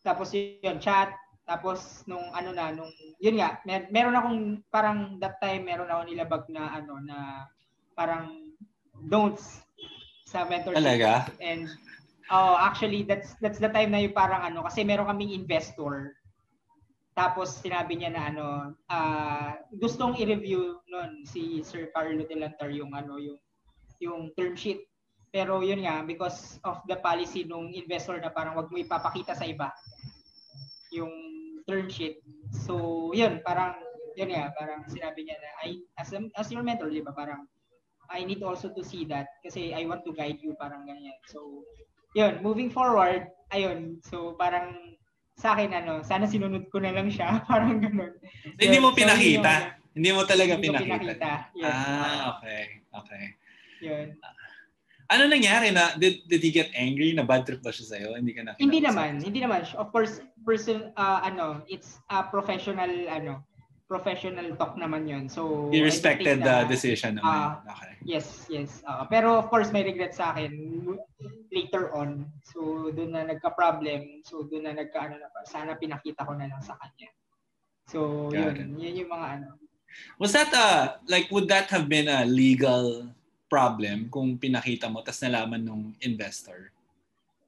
Speaker 2: tapos yun, chat, tapos nung yun nga, meron akong parang that time meron ako nilabag na na parang don'ts sa mentorship.
Speaker 1: Talaga?
Speaker 2: And actually that's the time na yung parang kasi meron kaming investor. Tapos sinabi niya na gustong i-review noon si Sir Carlo Delantar yung yung term sheet. Pero yun nga, because of the policy nung investor na parang wag mo ipapakita sa iba yung term sheet. So yun, parang yun nga, parang sinabi niya na as your mentor, di ba, parang I need also to see that kasi I want to guide you, parang ganyan. So yun, moving forward, ayun, so parang sa akin sana sinunod ko na lang siya, parang ganun.
Speaker 1: Hindi mo pinakita? Hindi mo talaga
Speaker 2: Hindi ko
Speaker 1: pinakita.
Speaker 2: pinakita. Yes.
Speaker 1: Okay.
Speaker 2: Yun.
Speaker 1: Ano nangyari na did he get angry na bad trip ba siya sa'yo? Hindi ka na kinausap?
Speaker 2: Hindi naman. Of course, it's a professional talk naman yun. So
Speaker 1: He
Speaker 2: I don't
Speaker 1: respected
Speaker 2: think
Speaker 1: the
Speaker 2: na
Speaker 1: decision naman. Okay.
Speaker 2: yes. Pero of course may regret sa akin later on. So doon na nagka-problem. So doon na sana pinakita ko na lang sa kanya. So yun yung mga
Speaker 1: Was that would that have been a legal problem kung pinakita mo tas nalaman nung investor?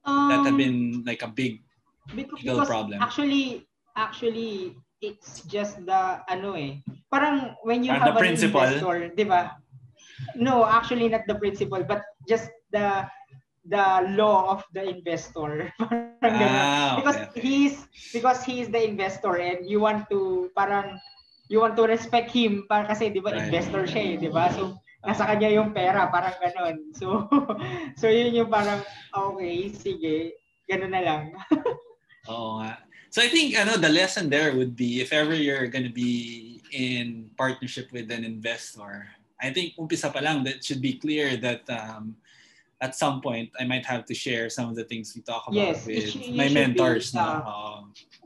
Speaker 1: That have been like a big legal problem.
Speaker 2: Actually it's just the parang when you have an investor, 'di ba? No, actually not the principle, but just the law of the investor. Because he is the investor and you want to respect him kasi 'di ba investor siya, 'di ba? So nasa kanya yung pera, parang gano'n. So yun yung parang okay, sige, gano'n na lang.
Speaker 1: Oo nga. So I think the lesson there would be if ever you're going to be in partnership with an investor, I think umpisa pa lang that should be clear that at some point I might have to share some of the things we talk about with my mentors.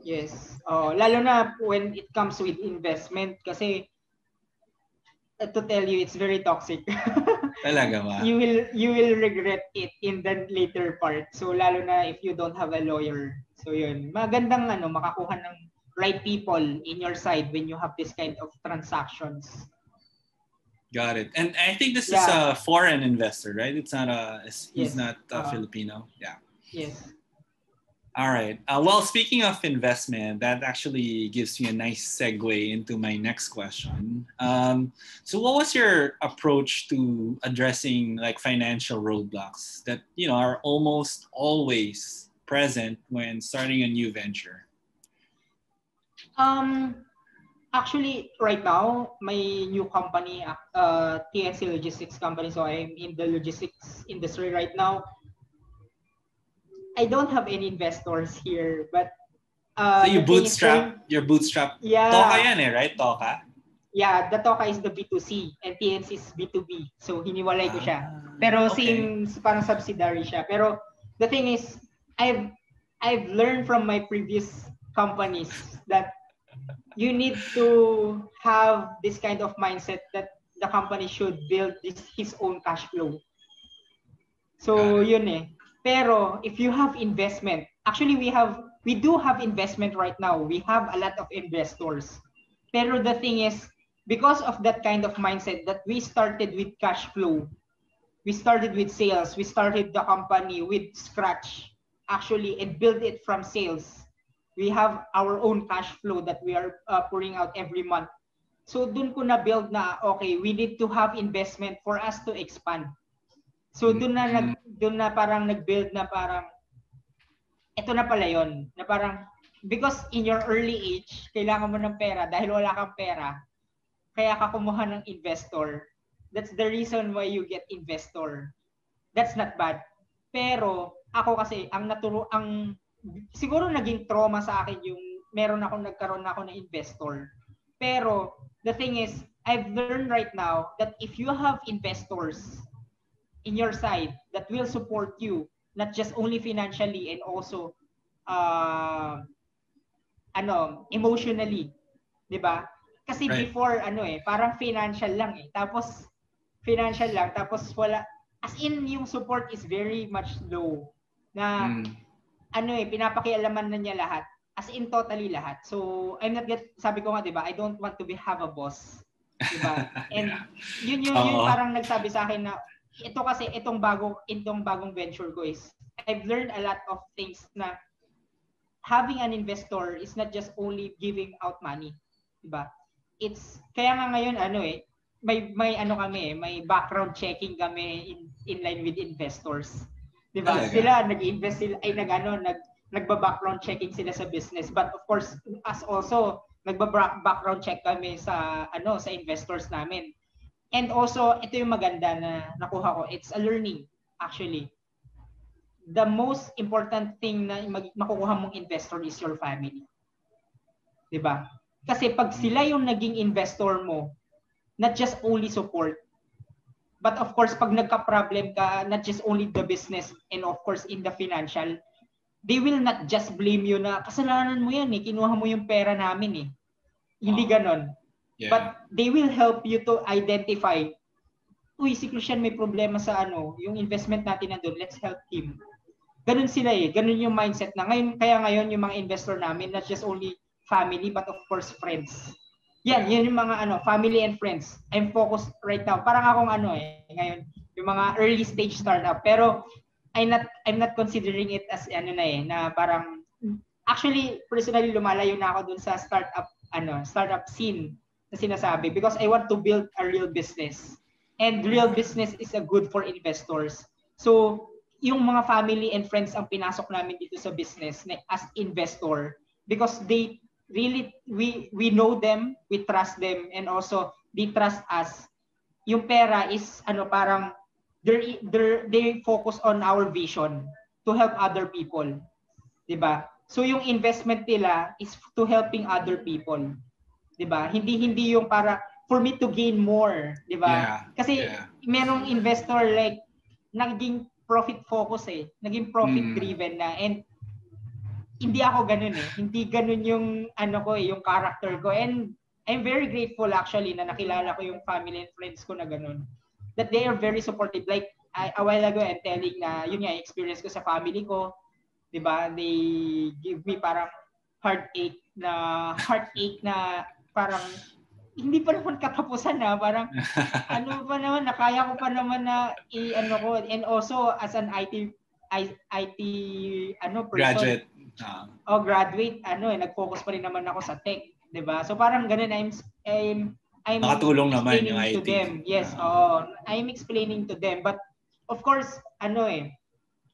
Speaker 2: Yes. Lalo na when it comes with investment kasi to tell you, it's very toxic.
Speaker 1: Talaga ba?
Speaker 2: You will regret it in the later part. So lalo na if you don't have a lawyer. So yun, magandang makakuha ng right people in your side when you have this kind of transactions.
Speaker 1: Got it. And I think this is a foreign investor, right? It's not he's not Filipino. Yeah.
Speaker 2: Yes.
Speaker 1: All right. Well, speaking of investment, that actually gives me a nice segue into my next question. So what was your approach to addressing like financial roadblocks that, are almost always present when starting a new venture?
Speaker 2: Actually, right now, my new company, TNC Logistics Company, so I'm in the logistics industry right now. I don't have any investors here, but
Speaker 1: so you bootstrap.
Speaker 2: Yeah.
Speaker 1: Toca yan right? Toca.
Speaker 2: Yeah, the Toca is the B2C and TNC is B2B. So hiniwalay ko siya. Pero same parang subsidiary siya. Pero the thing is, I've learned from my previous companies that you need to have this kind of mindset that the company should build his own cash flow. So yun Pero if you have investment, actually we do have investment right now. We have a lot of investors. Pero the thing is, because of that kind of mindset that we started with cash flow, we started with sales, we started the company with scratch, actually, and build it from sales. We have our own cash flow that we are pouring out every month. So dun ko na build na, okay, we need to have investment for us to expand. So dun na parang nag-build na parang ito na pala yon na parang because in your early age kailangan mo ng pera dahil wala kang pera kaya ka kumuha ng investor. That's the reason why you get investor. That's not bad. Pero ako kasi siguro naging trauma sa akin yung nagkaroon ako ng investor. Pero the thing is, I've learned right now that if you have investors in your side that will support you, not just only financially and also emotionally, 'di ba? Kasi before parang financial lang tapos wala, as in yung support is very much low na pinapakialaman na niya lahat, as in totally lahat. So I'm not sabi ko nga 'di ba, I don't want to have a boss, 'di ba? And yun parang nagsabi sa akin na itong bagong venture ko is I've learned a lot of things na having an investor is not just only giving out money, 'di ba? It's kaya nga ngayon may may background checking kami in line with investors. 'Di ba? Sila nag-invest nagba-background checking sila sa business, but of course as also nagba-background check kami sa sa investors namin. And also, ito yung maganda na nakuha ko. It's a learning, actually. The most important thing na makukuha mong investor is your family. Diba? Kasi pag sila yung naging investor mo, not just only support, but of course, pag nagka-problem ka, not just only the business and of course in the financial, they will not just blame you na kasalanan mo yan eh, kinuha mo yung pera namin eh. Hindi ganon.
Speaker 1: Yeah.
Speaker 2: But they will help you to identify, uy, si Christian may problema sa yung investment natin na doon, let's help him. Ganun sila eh. Ganun yung mindset na ngayon, kaya ngayon yung mga investor namin, not just only family, but of course friends. Yan yung mga family and friends. I'm focused right now. Parang akong ngayon, yung mga early stage startup. Pero I'm not considering it as na parang actually personally lumalayo na ako dun sa startup scene na sinasabi because I want to build a real business. And real business is a good for investors. So yung mga family and friends ang pinasok namin dito sa business as investor because they really we know them, we trust them, and also they trust us. Yung pera is parang they focus on our vision to help other people, 'di ba? So yung investment nila is to helping other people, 'di ba? Hindi yung para for me to gain more, 'di ba?
Speaker 1: Yeah.
Speaker 2: Kasi merong investor like naging profit focus eh, naging profit driven na, and hindi ako ganun eh. Hindi ganun yung yung character ko. And I'm very grateful actually na nakilala ko yung family and friends ko na ganun. That they are very supportive. Like a while ago I'm telling na yun nga experience ko sa family ko, 'di ba? They give me parang heartache na parang hindi pa naman katapusan na parang pa naman nakaya ko pa naman na ko, and also as an IT person,
Speaker 1: graduate.
Speaker 2: Graduate, nag-focus pa rin naman ako sa tech, 'di ba? So parang ganun, I'm
Speaker 1: nakatulong naman yung
Speaker 2: explaining to
Speaker 1: IT.
Speaker 2: them. Yes, I'm explaining to them. But of course,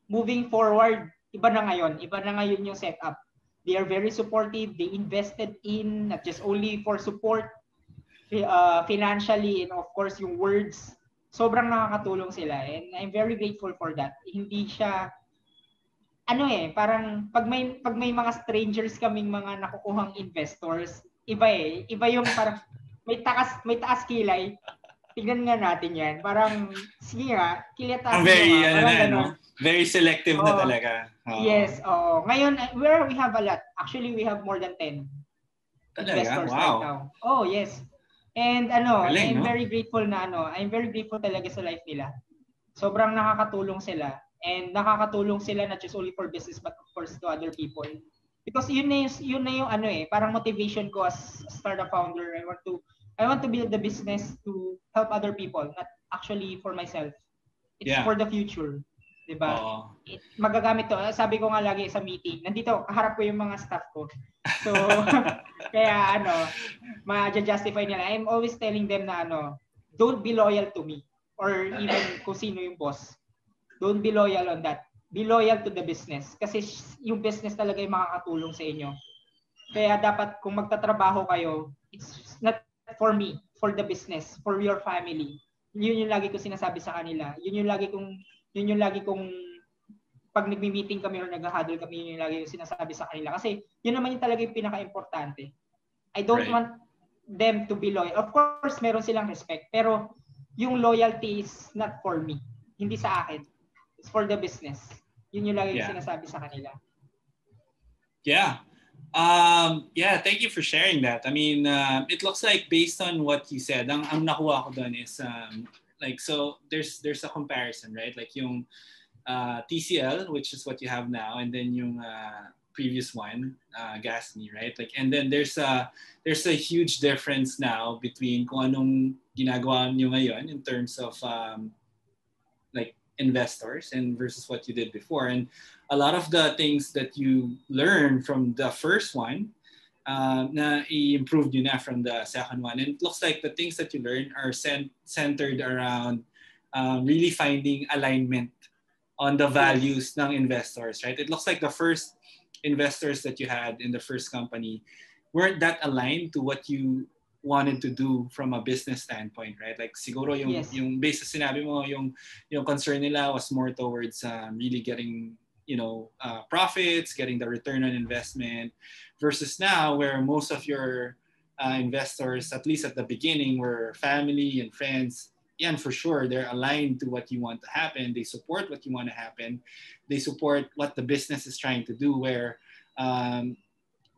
Speaker 2: moving forward, iba na ngayon yung setup. They are very supportive. They invested in not just only for support financially, and of course yung words. Sobrang nakakatulong sila, and I'm very grateful for that. Hindi siya parang pag may mga strangers kaming mga nakukuhang investors, iba yung parang may taas kilay. Tignan nga natin yan. Parang sige nga, kilatasin
Speaker 1: very
Speaker 2: parang
Speaker 1: very selective na talaga.
Speaker 2: Yes, ngayon where we have a lot. Actually, we have more than 10 investors right now. Oh, yes. And
Speaker 1: galing,
Speaker 2: I'm very grateful I'm very grateful talaga sa life nila. Sobrang nakakatulong sila. And nakakatulong sila not just only for business but of course to other people. Because yun na yung parang motivation ko as a startup founder. I want to build the business to help other people, not actually for myself. It's for the future. 'Di ba? Magagamit to. Sabi ko nga lagi sa meeting, nandito kaharap ko yung mga staff ko. So kaya ma-justify nila. I'm always telling them na don't be loyal to me or even kung sino yung boss. Don't be loyal on that. Be loyal to the business. Kasi yung business talaga yung makakatulong sa inyo. Kaya dapat kung magtatrabaho kayo, it's not for me, for the business, for your family. Yun yung lagi ko sinasabi sa kanila. Yun yung lagi kong pag nagmi-meeting kami or nag-huddle kami, yun yung lagi yung sinasabi sa kanila. Kasi yun naman yung talaga yung pinaka-importante. I don't want them to be loyal. Of course, meron silang respect. Pero yung loyalty is not for me. Hindi sa akin. It's for the business. Yun yung lagi yung sinasabi sa kanila.
Speaker 1: Yeah. Thank you for sharing that. I mean, it looks like based on what you said, ang nakuha ko doon is so there's a comparison, right? Like yung TCL, which is what you have now, and then yung previous one, Gasni, right? Like, and then there's a huge difference now between kung anong ginagawa niyo ngayon in terms of like investors and versus what you did before. And a lot of the things that you learned from the first one na i-improved you na from the second one. And it looks like the things that you learned are centered around really finding alignment on the values ng investors, right? It looks like the first investors that you had in the first company weren't that aligned to what you wanted to do from a business standpoint, right? Like siguro yung base sa sinabi mo, yung concern nila was more towards really getting profits, getting the return on investment, versus now where most of your
Speaker 3: investors, at least at the beginning, were family and friends. Yeah, and for sure, they're aligned to what you want to happen. They support what you want to happen. They support what the business is trying to do, where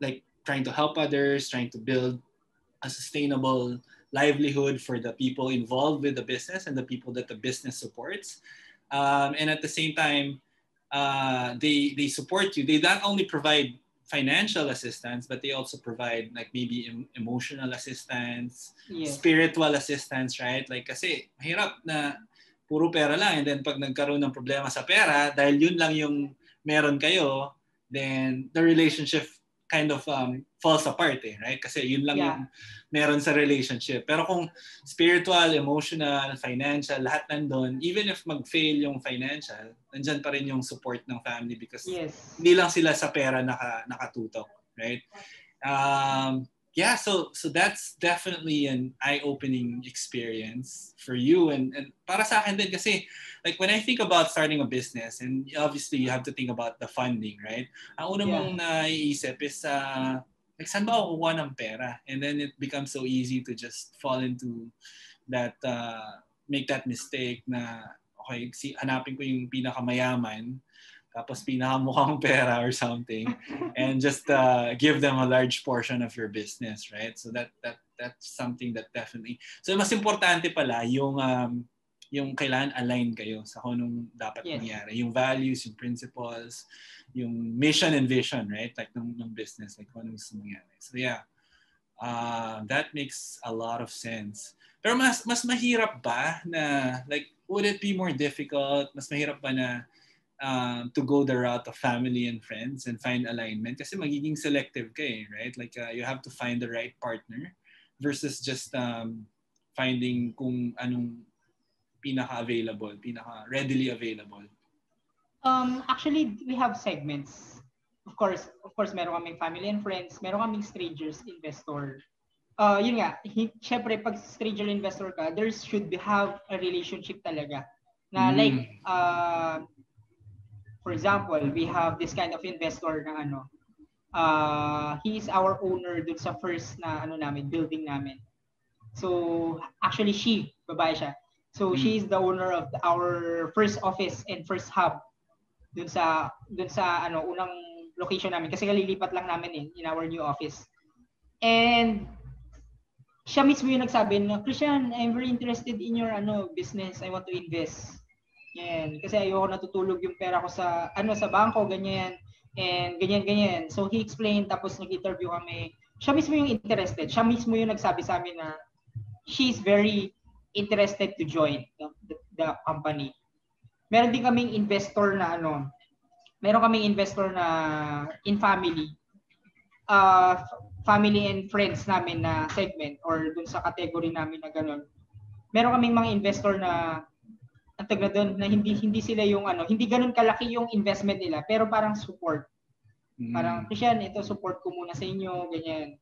Speaker 3: like trying to help others, trying to build a sustainable livelihood for the people involved with the business and the people that the business supports. And at the same time, they support you. They not only provide financial assistance, but they also provide like maybe emotional assistance,
Speaker 2: Yes.
Speaker 3: spiritual assistance, right? Like kasi mahirap na puro pera lang, and then pag nagkaroon ng problema sa pera, dahil yun lang yung meron kayo, then the relationship kind of falls apart right? Kasi yun lang yung meron sa relationship. Pero kung spiritual, emotional, financial, lahat nandun, even if mag-fail yung financial, nandyan pa rin yung support ng family because hindi lang sila sa pera nakatutok, right? So that's definitely an eye-opening experience for you and para sa akin din kasi like when I think about starting a business, and obviously you have to think about the funding, right? Ang una mong naiisip is like saan ba ako kukuha ng pera? And then it becomes so easy to just fall into that make that mistake na okay, hanapin ko yung pinakamayaman tapos pinakamukhang pera or something and just give them a large portion of your business, right? So that's something that definitely. So mas importante pala yung kailangan align kayo sa kung anong dapat mangyari. Yung values, yung principles, yung mission and vision, right? Like ng business, like kung anong gusto mangyari. So that makes a lot of sense. Pero mas mahirap ba na like would it be more difficult? Mas mahirap ba na to go the route of family and friends and find alignment kasi magiging selective ka right? Like you have to find the right partner versus just finding kung anong pinaka-available, pinaka-readily available.
Speaker 2: Actually, we have segments. Of course, meron kaming family and friends, meron kaming strangers investor. Yun nga, syempre pag stranger investor ka, there should have a relationship talaga. Na like for example, we have this kind of investor na he is our owner dun sa first na building namin. So actually babae siya. So she is the owner of our first office and first hub dun sa unang location namin kasi kalilipat lang namin in our new office. And siya mismo yung nagsabi na, Christian, I'm very interested in your business. I want to invest. Yan. Kasi ayoko natutulog yung pera ko sa bangko, ganyan. And ganyan. So he explained, tapos nag-interview kami. Siya mismo yung interested. Siya mismo yung nagsabi sa amin na she's very interested to join the company. Meron din kaming investor na in family. Family and friends namin na segment or dun sa category namin na gano'n. Meron kaming mga investor na na hindi sila yung hindi ganoon kalaki yung investment nila pero parang support. Parang Christian, ito support ko muna sa inyo, ganyan.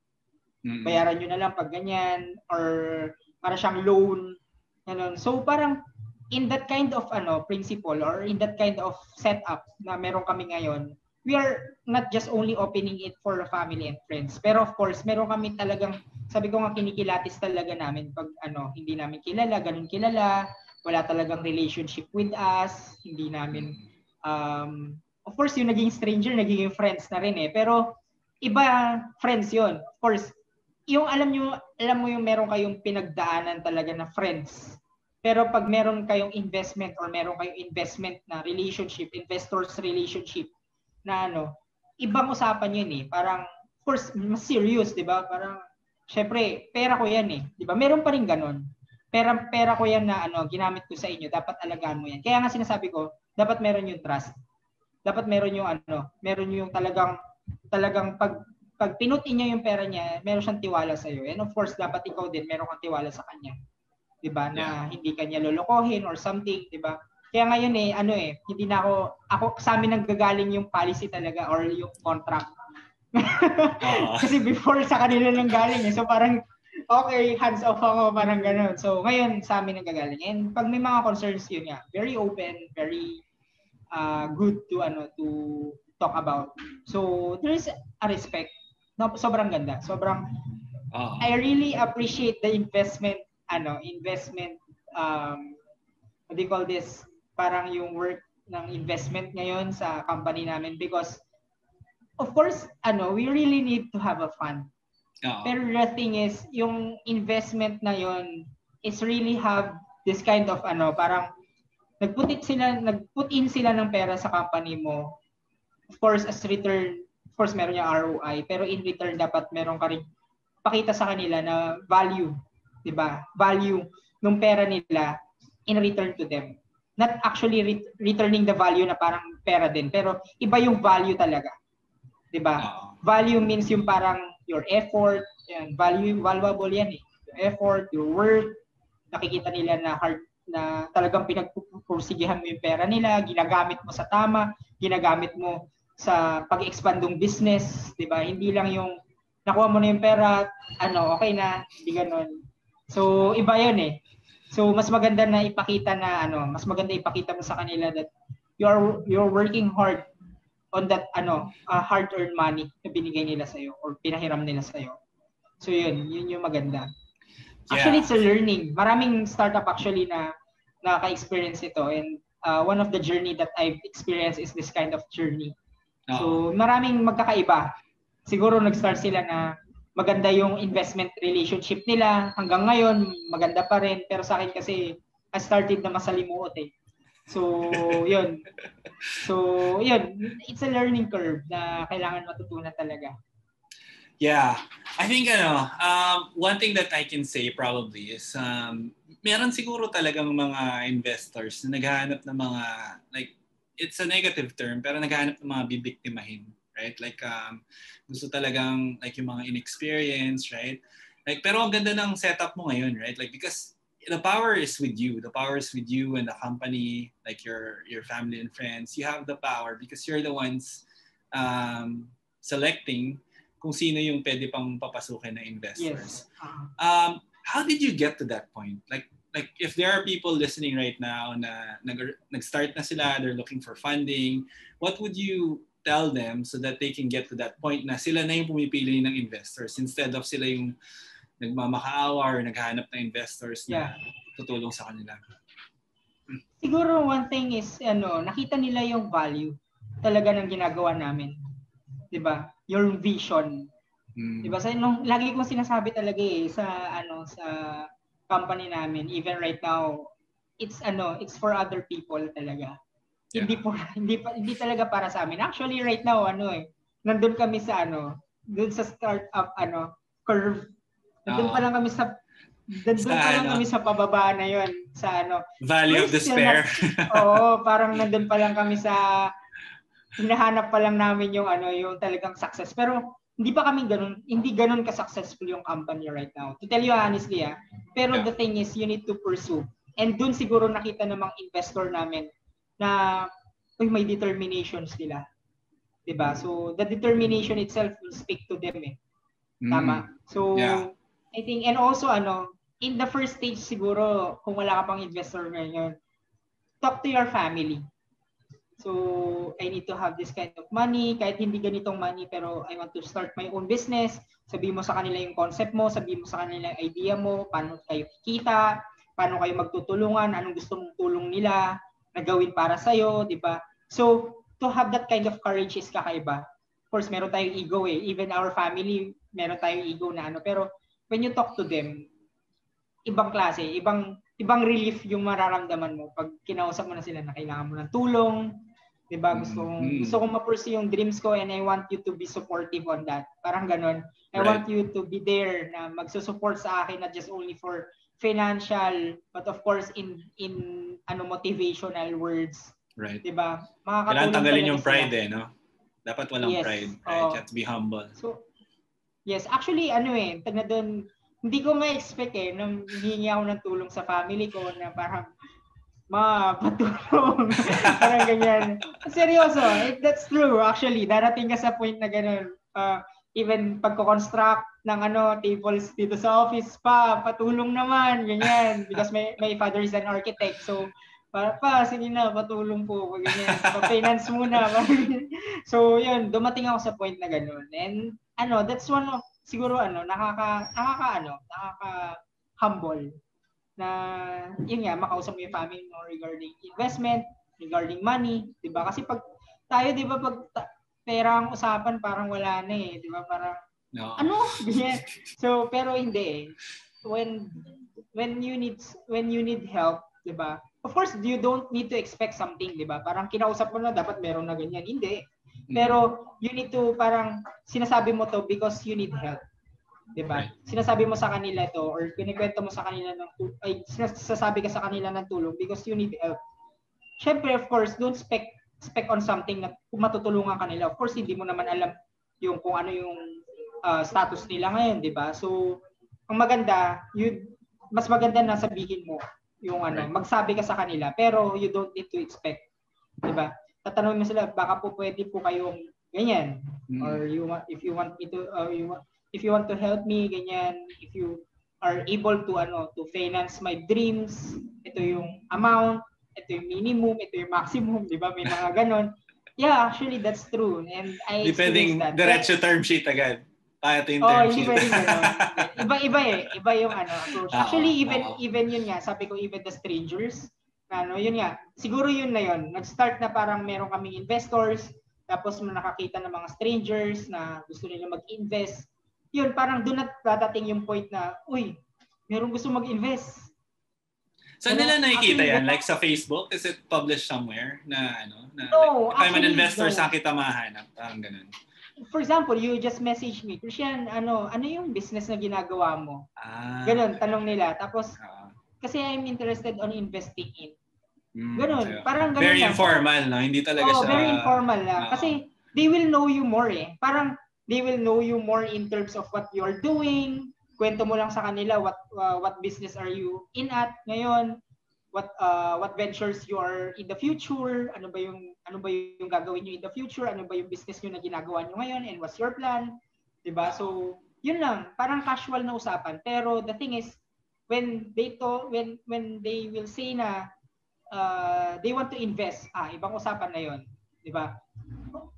Speaker 2: Bayaran niyo na lang pag ganyan or para siyang loan, ganun. So parang in that kind of principle or in that kind of setup na meron kami ngayon, we are not just only opening it for family and friends. Pero of course, meron kami talagang sabi ko nga kinikilatis talaga namin pag hindi namin ganun kilala. Wala talagang relationship with us, hindi namin, of course, yung naging stranger, naging friends na rin pero iba, friends yon. Of course, yung alam mo yung meron kayong pinagdaanan talaga na friends, pero pag meron kayong investment or meron kayong investment na relationship, investors relationship, na ibang usapan yun parang, of course, mas serious, di ba? Parang, syempre, pera ko yan di ba? Meron pa rin ganun. Pera ko yan na ginamit ko sa inyo, dapat alagaan mo yan. Kaya nga sinasabi ko, dapat meron yung trust. Dapat meron yung meron yung talagang pag pinutin niya yung pera niya, meron siyang tiwala sa iyo. And of course, dapat ikaw din meron kang tiwala sa kanya. 'Di ba? Na hindi kanya lolokohin or something, 'di ba? Kaya ngayon hindi na ako sa amin nanggagaling yung policy talaga or yung contract. Kasi before sa kanila nang galing So parang okay, hands off ako, parang gano'n. So, ngayon, sa amin nagagaling. And pag may mga concerns yun very open, very good to talk about. So, there is a respect. No, sobrang ganda. Sobrang I really appreciate the investment, what do you call this? Parang yung work ng investment ngayon sa company namin because of course, we really need to have a fund. Pero the thing is, yung investment na yon is really have this kind of parang nag-put in sila ng pera sa company mo. Of course, as return, of course, meron yung ROI, pero in return, dapat meron ka rin pakita sa kanila na value, di ba? Value ng pera nila in return to them. Not actually returning the value na parang pera din, pero iba yung value talaga. Di ba? Value means yung parang your effort, yan, valuable yan eh. Your effort, your work, nakikita nila na hard, na talagang pinagpupursigihan mo yung pera nila, ginagamit mo sa tama, ginagamit mo sa pag-expand ng business, 'di ba? Hindi lang yung nakuha mo na yung pera, okay na, hindi ganoon. So, iba 'yun eh. So, mas maganda ipakita mo sa kanila that you're working hard on that hard-earned money na binigay nila sa iyo or pinahiram nila sa iyo. So, yun yung maganda. Actually, it's a learning. Maraming startup actually na nakaka-experience ito, and one of the journey that I've experienced is this kind of journey. So, maraming magkakaiba. Siguro nag-start sila na maganda yung investment relationship nila. Hanggang ngayon, maganda pa rin. Pero sa akin kasi, I started na masalimuot eh. So, yun. It's a learning curve na kailangan matutunan talaga.
Speaker 3: Yeah. I think, one thing that I can say probably is, meron siguro talagang mga investors na naghahanap ng mga, like, it's a negative term, pero naghahanap ng mga bibiktimahin, right? Like, gusto talagang, like, yung mga inexperience, right? Like, pero ang ganda ng setup mo ngayon, right? Like, because the power is with you. The power is with you and the company, like your family and friends. You have the power because you're the ones selecting kung sino yung pwede pang papasukin na investors. Yes. How did you get to that point? Like if there are people listening right now na nag-start na sila, they're looking for funding, what would you tell them so that they can get to that point na sila na yung pumipili ng investors instead of sila yung nagmamakaawa or naghahanap ng investors na tutulong sa kanila?
Speaker 2: Siguro one thing is nakita nila yung value talaga ng ginagawa namin. 'Di ba? Your vision. 'Di ba? Lagi kong sinasabi talaga sa company namin, even right now, it's for other people talaga. Yeah. Hindi talaga para sa amin. Actually right now nandun kami sa doon sa startup curve. Nandun pa lang kami sa pababa na 'yon sa
Speaker 3: Valley of Despair.
Speaker 2: Parang nandun pa lang kami sa hinahanap pa lang namin yung talagang success. Pero hindi ganun ka-successful yung company right now. To tell you honestly, pero the thing is, you need to pursue. And dun siguro nakita ng mga investor namin na may determination sila. Diba? So, the determination itself will speak to them eh. Tama? So, I think, and also in the first stage siguro, kung wala ka pang investor ngayon, talk to your family. So, I need to have this kind of money, kahit hindi ganitong money, pero I want to start my own business. Sabihin mo sa kanila yung concept mo, sabihin mo sa kanila yung idea mo, paano kayo kikita, paano kayo magtutulungan, anong gusto mong tulong nila na gawin para sa'yo, di ba? So, to have that kind of courage is kakaiba. Of course, meron tayong ego eh. Even our family, meron tayong ego na pero when you talk to them, ibang klase, ibang relief yung mararamdaman mo pag kinausap mo na sila na kailangan mo ng tulong. Diba? Gusto kong ma-pursue yung dreams ko, and I want you to be supportive on that. Parang ganun. I want you to be there na magsusupport sa akin, not just only for financial, but of course in motivational words.
Speaker 3: Right.
Speaker 2: Diba?
Speaker 3: Kailangan tanggalin yung pride no? Dapat walang pride. Right? You have to be humble.
Speaker 2: So, yes. Actually, tagna doon, hindi ko ma-expect nung hihingi ako ng tulong sa family ko na parang patulong. Parang ganyan. Seryoso, that's true actually. Darating ka sa point na gano'n. Even pagko-construct ng tables dito sa office patulong naman, ganyan. Because my father is an architect. So, sige na, patulong po. Ganyan. Pa-finance muna. So, yun, dumating ako sa point na gano'n. And, that's one of siguro nakaka-humble na yun nga, makausap mo yung family mo regarding investment, regarding money, 'di ba? Kasi pag tayo, 'di ba, pera ang usapan, parang wala na 'di ba? Parang
Speaker 3: No.
Speaker 2: ganyan. So, pero hindi when you need help, 'di ba? Of course, you don't need to expect something, 'di ba? Parang kinausap mo na dapat meron na ganyan. Hindi. Pero you need to, parang sinasabi mo to because you need help. 'Di ba?
Speaker 3: Right.
Speaker 2: Sinasabi mo sa kanila to, or kinikwento mo sa kanila sinasabi ka sa kanila ng tulong because you need help. Syempre, of course, don't expect on something na matutulungan kanila. Of course, hindi mo naman alam yung kung ano yung status nila ngayon, 'di ba? So, ang maganda, mas maganda na sabihin mo yung magsabi ka sa kanila, pero you don't need to expect, 'di ba? Tatanungin mo sila, baka po pwede po kayong ganyan, or if you want to help me, ganyan, if you are able to finance my dreams, ito yung amount, ito yung minimum, ito yung maximum, di ba? May mga ganon. Yeah, actually, that's true. And I experienced that.
Speaker 3: Diretso term sheet agad. Ito yung term sheet.
Speaker 2: Hindi pwedeng ganon. Iba yung approach. Actually, even yun nga, sabi ko, even the strangers, yun nga, siguro yun na yun. Nag-start na parang meron kaming investors, tapos nakakita ng mga strangers na gusto nila mag-invest. Yun, parang doon na dadating yung point na, uy, meron gusto mag-invest.
Speaker 3: Saan nila nakikita yan? Like sa Facebook? Is it published somewhere?
Speaker 2: No,
Speaker 3: if I'm an investor, saan kita mahanap? Parang ganun.
Speaker 2: For example, you just message me, Christian, ano yung business na ginagawa mo? Ganun, tanong nila. Tapos, kasi I'm interested on investing in. Ganun, parang ganun
Speaker 3: very
Speaker 2: lang.
Speaker 3: Informal, no? Hindi talaga siya.
Speaker 2: Very informal lang. Kasi they will know you more Parang they will know you more in terms of what you're doing. Kwento mo lang sa kanila what business are you in at ngayon, what ventures you are in the future, ano ba yung gagawin niyo in the future, ano ba yung business niyo na ginagawa niyo ngayon, and what's your plan, 'di ba? So, yun lang, parang casual na usapan. Pero the thing is, when they will say na they want to invest, ibang usapan na yun, 'di ba?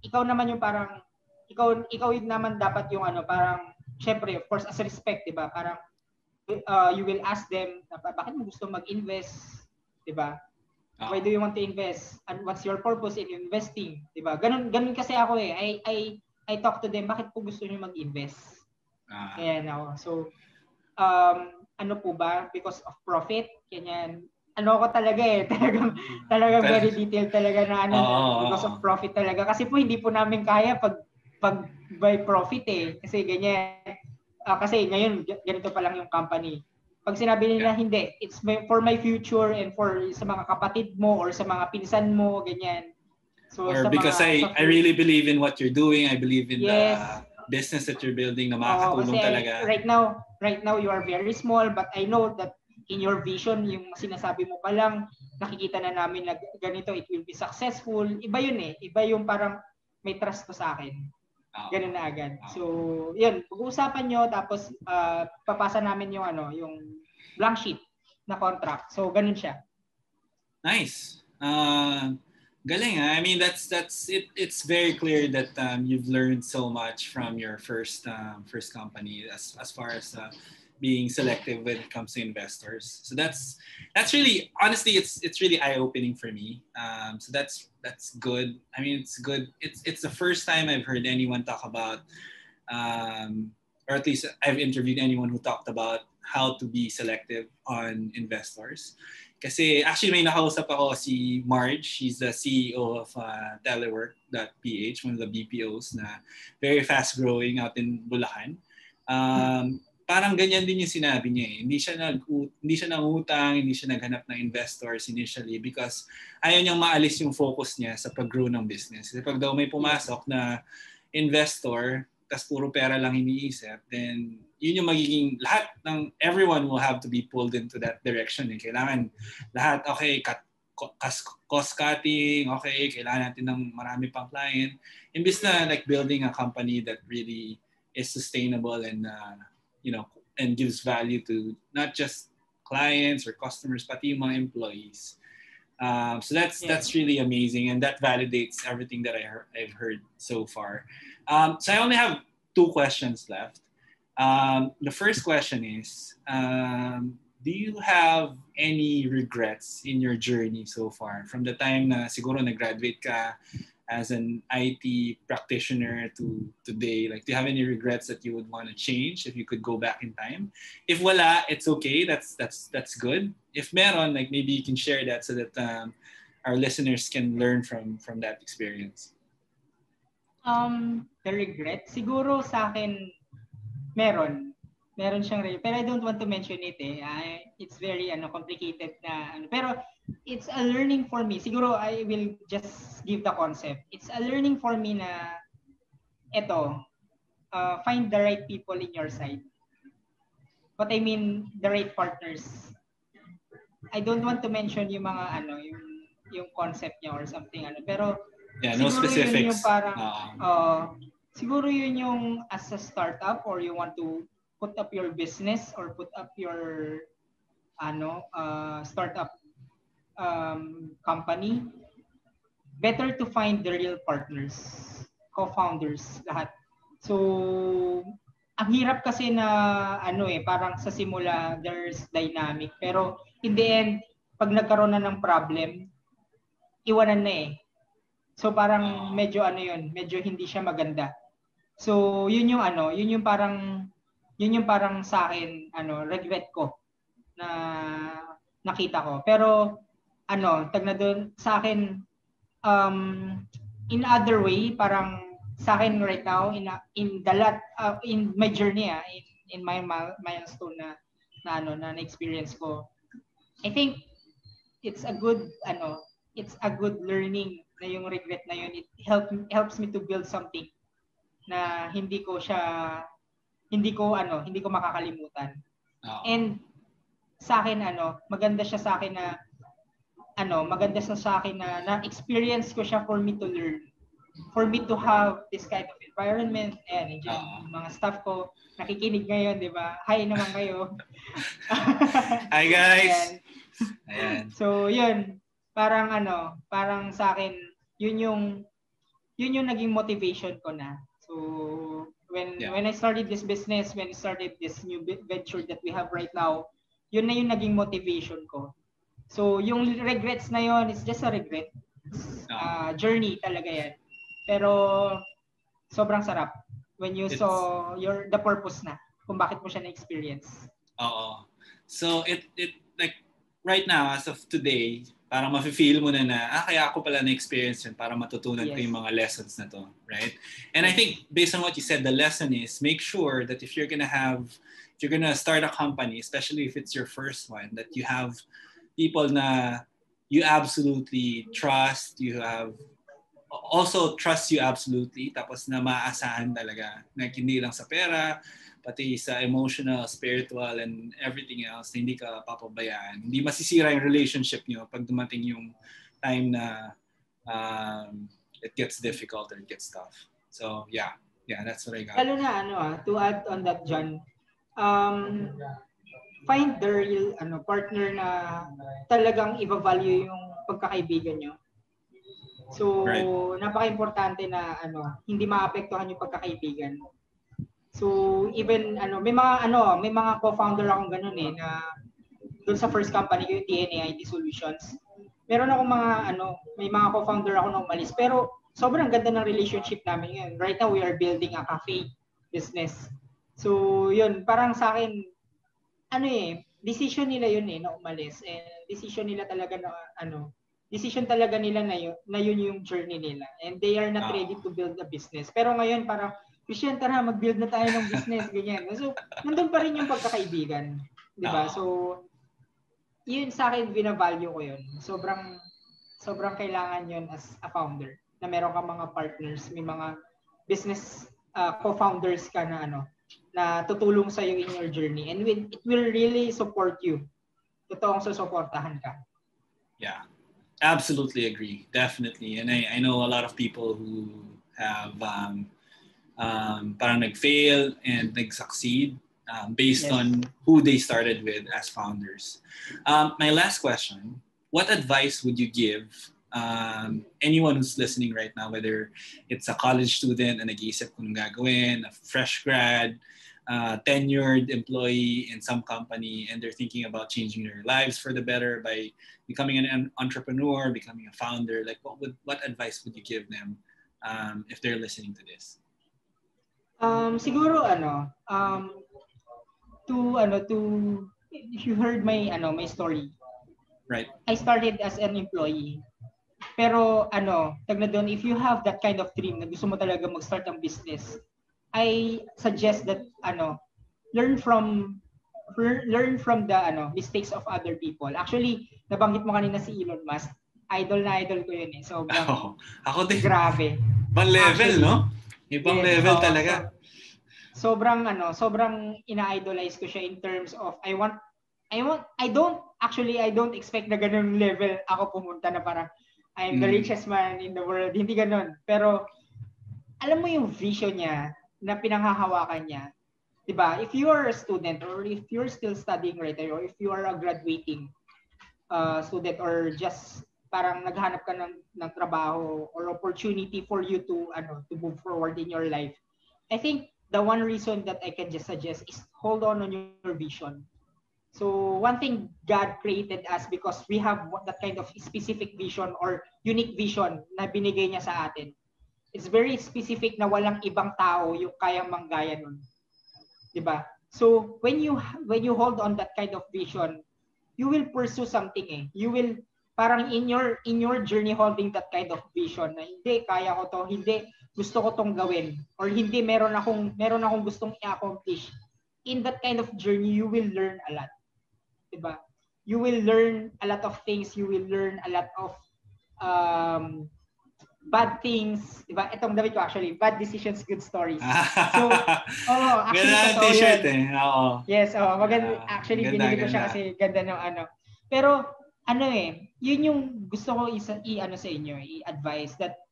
Speaker 2: Ikaw naman yung parang ikaw yung naman dapat yung parang syempre, of course, as a respect, 'di ba? Parang you will ask them, bakit mo gusto mag-invest, 'di ba? Why do you want to invest? And what's your purpose in investing, 'di ba? Ganun kasi ako I talk to them, bakit po gusto niyo mag-invest? Ayan ako. So, ano po ba? Because of profit? Ganyan. Ano ko talaga talagang very detailed talaga na because of profit talaga. Kasi po hindi po namin kaya pag by profit kasi ganyan. Kasi ngayon ganito pa lang yung company. Pag sinabi nila hindi, it's for my future and for sa mga kapatid mo or sa mga pinsan mo, ganyan. So
Speaker 3: or because I really believe in what you're doing. I believe in the business that you're building na makakatulong talaga.
Speaker 2: Right now you are very small, but I know that in your vision, yung sinasabi mo pa lang, nakikita na namin na ganito, it will be successful. Iba yun Iba yung parang may trust to sa akin. Ganun na agad. So, yun, pag-uusapan nyo, tapos papasa namin yung yung blank sheet na contract. So, ganun siya.
Speaker 3: Nice. Galing. I mean, that's it. It's very clear that you've learned so much from your first company as far as being selective when it comes to investors. So that's really, honestly, it's really eye-opening for me. So that's good. I mean, it's good. It's the first time I've heard anyone talk about, or at least I've interviewed anyone who talked about how to be selective on investors. Kasi actually may nakausap ako si Marge. She's the CEO of Telework.ph, one of the BPOs na very fast growing out in Bulacan. Parang ganyan din yung sinabi niya Hindi siya nangutang, hindi siya naghanap ng investors initially because ayaw niyang maalis yung focus niya sa pag-grow ng business. Kasi pag daw may pumasok na investor, tas puro pera lang iniisip, then yun yung magiging everyone will have to be pulled into that direction. Kailangan lahat, cost cutting, kailangan natin ng marami pang client. Imbis na like building a company that really is sustainable and and gives value to not just clients or customers, pati yung mga employees. So that's really amazing, and that validates everything that I've heard so far. So I only have 2 questions left. The first question is, do you have any regrets in your journey so far? From the time na siguro nag-graduate ka as an IT practitioner to today, like, do you have any regrets that you would want to change if you could go back in time? If wala, it's okay. That's good. If meron, like, maybe you can share that so that our listeners can learn from that experience.
Speaker 2: The regret, siguro sa akin, meron. Meron siyang regret. Pero I don't want to mention it eh. It's very complicated na pero it's a learning for me. Siguro I will just give the concept. It's a learning for me na find the right people in your side. What I mean, the right partners. I don't want to mention yung mga yung concept niya or something pero
Speaker 3: yeah, no specifics.
Speaker 2: Yun yung parang siguro yun yung as a startup or you want to put up your business or put up your startup company, better to find the real partners, co-founders, lahat. So ang hirap kasi na parang sa simula there's dynamic pero in the end pag nagkaroon na ng problem iwanan na eh. So parang medyo medyo hindi siya maganda. So yun yung parang sa akin regret ko na nakita ko. Pero tag na doon sa akin in other way parang sa akin right now in my journey in my milestone na experience ko. I think it's a good learning na yung regret na yun. It helps me to build something na hindi ko makakalimutan. And sa akin maganda siya sa akin na experience ko siya for me to learn, for me to have this kind of environment. And mga staff ko nakikinig ngayon, di ba? Hi naman kayo.
Speaker 3: Hi guys. Ayan.
Speaker 2: So yun, parang sa akin yun yung naging motivation ko na. So when I started this business, when I started this new venture that we have right now, yun na yung naging motivation ko. So yung regrets na yun, it's just a regret. Journey talaga yan. Pero sobrang sarap when you saw the purpose na kung bakit mo siya na-experience.
Speaker 3: Oo. So it like right now as of today, parang mafe-feel mo na kaya ako pala na-experience yun para matutunan ko yung mga lessons na to, right? And I think based on what you said, the lesson is make sure that if you're gonna start a company, especially if it's your first one, that you have people na you absolutely trust, also trust you absolutely, tapos na maaasahan talaga, na hindi lang sa pera, pati sa emotional, spiritual, and everything else, hindi ka papabayaan. Hindi masisira yung relationship nyo pag dumating yung time na it gets difficult or it gets tough. So, yeah, that's what I got.
Speaker 2: Lalo na, to add on that, John, find the real partner na talagang i-value yung pagkakaibigan nyo. So, napaka-importante na hindi maapektuhan yung pagkakaibigan. So, even may mga co-founder akong ganun na doon sa first company ko, yung DNA IT Solutions. Meron akong may mga co-founder ako na umalis, pero sobrang ganda ng relationship namin yun. Right now, we are building a cafe business. So, yun, parang sa akin, decision nila yun na umalis. And decision nila talaga decision talaga nila na yun yung journey nila. And they are not ready to build a business. Pero ngayon, parang, Christian, tara, mag-build na tayo ng business, ganyan. So, nandun pa rin yung pagkakaibigan. Di ba? So, yun sa akin, binavalue ko yun. Sobrang kailangan yun as a founder. Na meron ka mga partners, may mga business co-founders ka na tutulong sa'yo in your journey. And it will really support you. Totoong susuportahan ka.
Speaker 3: Yeah. Absolutely agree. Definitely. And I know a lot of people who have parang nag-fail and nag-succeed based on who they started with as founders. My last question, what advice would you give anyone who's listening right now, whether it's a college student na nag-iisip kung gagawin, a fresh grad, tenured employee in some company and they're thinking about changing their lives for the better by becoming an entrepreneur, becoming a founder, like what advice would you give them if they're listening to this?
Speaker 2: Siguro to if you heard my story.
Speaker 3: Right.
Speaker 2: I started as an employee. Pero tag na doon, if you have that kind of dream na gusto mo talaga mag-start ng business, I suggest that learn from the mistakes of other people. Actually, nabanggit mo kanina si Elon Musk. Idol na idol ko yun eh. Sobrang
Speaker 3: ako din.
Speaker 2: Grabe.
Speaker 3: Ibang level,
Speaker 2: Actually,
Speaker 3: no? Ibang level talaga.
Speaker 2: Sobrang ina-idolize ko siya in terms of I don't expect na ganun level ako pumunta na parang I'm the richest man in the world. Hindi ganun. Pero alam mo yung vision niya na pinanghahawakan niya. 'Di ba? If you are a student or if you're still studying right now or if you are a graduating student or just parang naghanap ka ng trabaho or opportunity for you to move forward in your life. I think the one reason that I can just suggest is hold on your vision. So one thing God created us because we have that kind of specific vision or unique vision na binigay niya sa atin. It's very specific na walang ibang tao yung kayang manggaya nun. 'Di ba? So when you hold on that kind of vision, you will pursue something eh. You will parang in your journey holding that kind of vision na hindi kaya ko to, hindi gusto ko tong gawin or hindi meron akong gustong i-accomplish. In that kind of journey, you will learn a lot. Diba? You will learn a lot of things. You will learn a lot of bad things. Diba? Itong damit ko actually, bad decisions, good stories. So, actually,
Speaker 3: ganda t-shirt eh. Oo.
Speaker 2: Yes, maganda. Actually, binili ko siya kasi ganda ng Pero, yun yung gusto ko sa inyo, i-advise that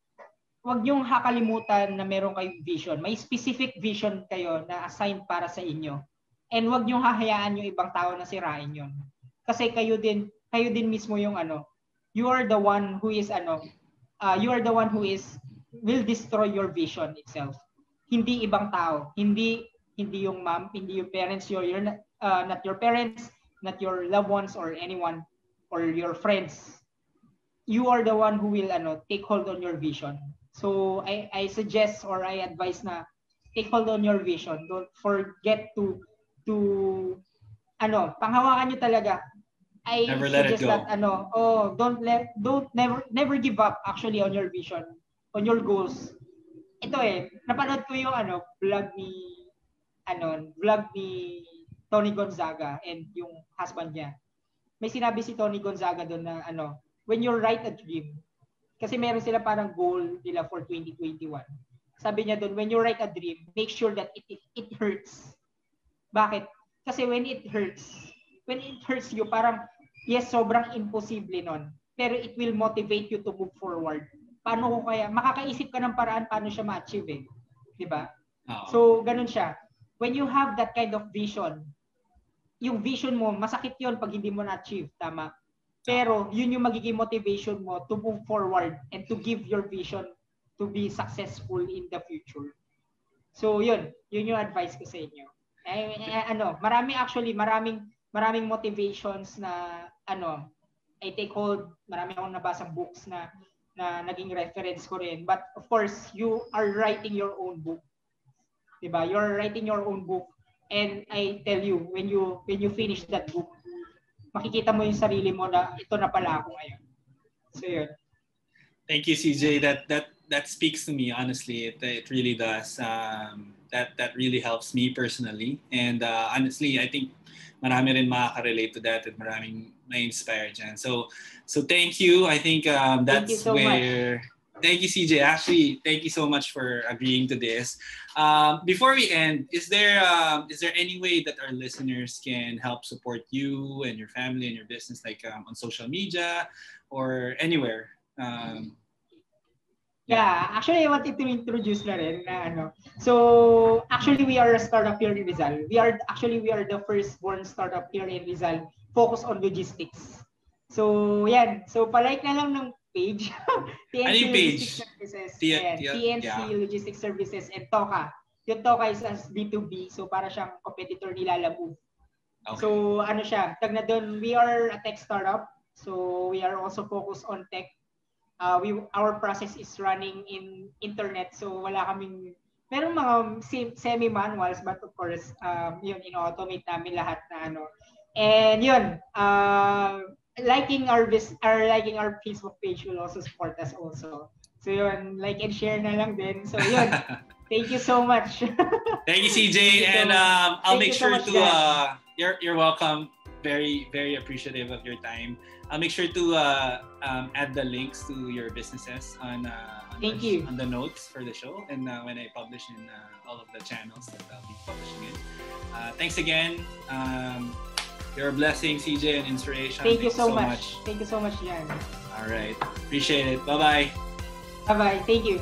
Speaker 2: wag niyong hakalimutan na meron kayong vision. May specific vision kayo na assigned para sa inyo. And wag niyong hahayaan yung ibang tao na sirain yun. Kasi kayo din mismo yung you are the one who is will destroy your vision itself. Hindi ibang tao, hindi yung mom, hindi yung parents, you're not your parents, not your loved ones or anyone or your friends. You are the one who will take hold on your vision. So I suggest or I advise na take hold on your vision. Don't forget to panghawakan niyo talaga. I
Speaker 3: never let it go.
Speaker 2: That never give up actually on your vision, on your goals. Ito napanood ko yung vlog ni Tony Gonzaga and yung husband niya. May sinabi si Tony Gonzaga doon na when you write a dream, kasi meron sila parang goal nila for 2021. Sabi niya doon, when you write a dream, make sure that it hurts. Bakit? Kasi when it hurts you, parang, yes, sobrang imposible nun. Pero it will motivate you to move forward. Paano ko kaya? Makakaisip ka ng paraan paano siya ma-achieve eh. Diba? So, ganun siya. When you have that kind of vision, yung vision mo, masakit yun pag hindi mo na-achieve. Tama? Pero yun yung magiging motivation mo to move forward and to give your vision to be successful in the future. So yun yung advice ko sa inyo. Maraming motivations na I take hold, marami akong nabasang books na naging reference ko rin. But of course, you are writing your own book. Diba? You're writing your own book and I tell you when you finish that book, makikita mo yung sarili mo na ito na pala ako ngayon. So yun.
Speaker 3: Thank you, CJ. That speaks to me, honestly. It really does. That really helps me personally. And honestly, I think marami rin makaka-relate to that at maraming na-inspire dyan. So thank you. I think that's where... Thank you, CJ. Actually, thank you so much for agreeing to this. Before we end, is there any way that our listeners can help support you and your family and your business, like on social media or anywhere?
Speaker 2: Actually, I wanted to introduce na rin na So, actually, we are a startup here in Rizal. We are the first-born startup here in Rizal focused on logistics. So, yan. So, palike na lang ng page. TNC
Speaker 3: page?
Speaker 2: Logistics Services. TNC Logistics Services and Toca. yung Toca is as B2B, so para siyang competitor ni Lalamove.
Speaker 1: Okay.
Speaker 2: So ano siya, tag na doon, we are a tech startup. So we are also focused on tech. Our process is running in internet. So wala kaming, meron mga semi-manuals, but of course, yun, in-automate namin lahat na ano. And yun, liking our Facebook page will also support us also. So yun, like and share na lang din. So yun, thank you so much.
Speaker 1: Thank you, CJ, and I'll make sure
Speaker 2: much,
Speaker 1: to. You're welcome. Very, very appreciative of your time. I'll make sure to add the links to your businesses on the notes for the show, and when I publish in all of the channels that I'll be publishing in. Thanks again. You're a blessing, CJ, and inspiration.
Speaker 2: Thank you so much. Thank you so much, Jan.
Speaker 1: All right. Appreciate it. Bye-bye.
Speaker 2: Bye-bye. Thank you.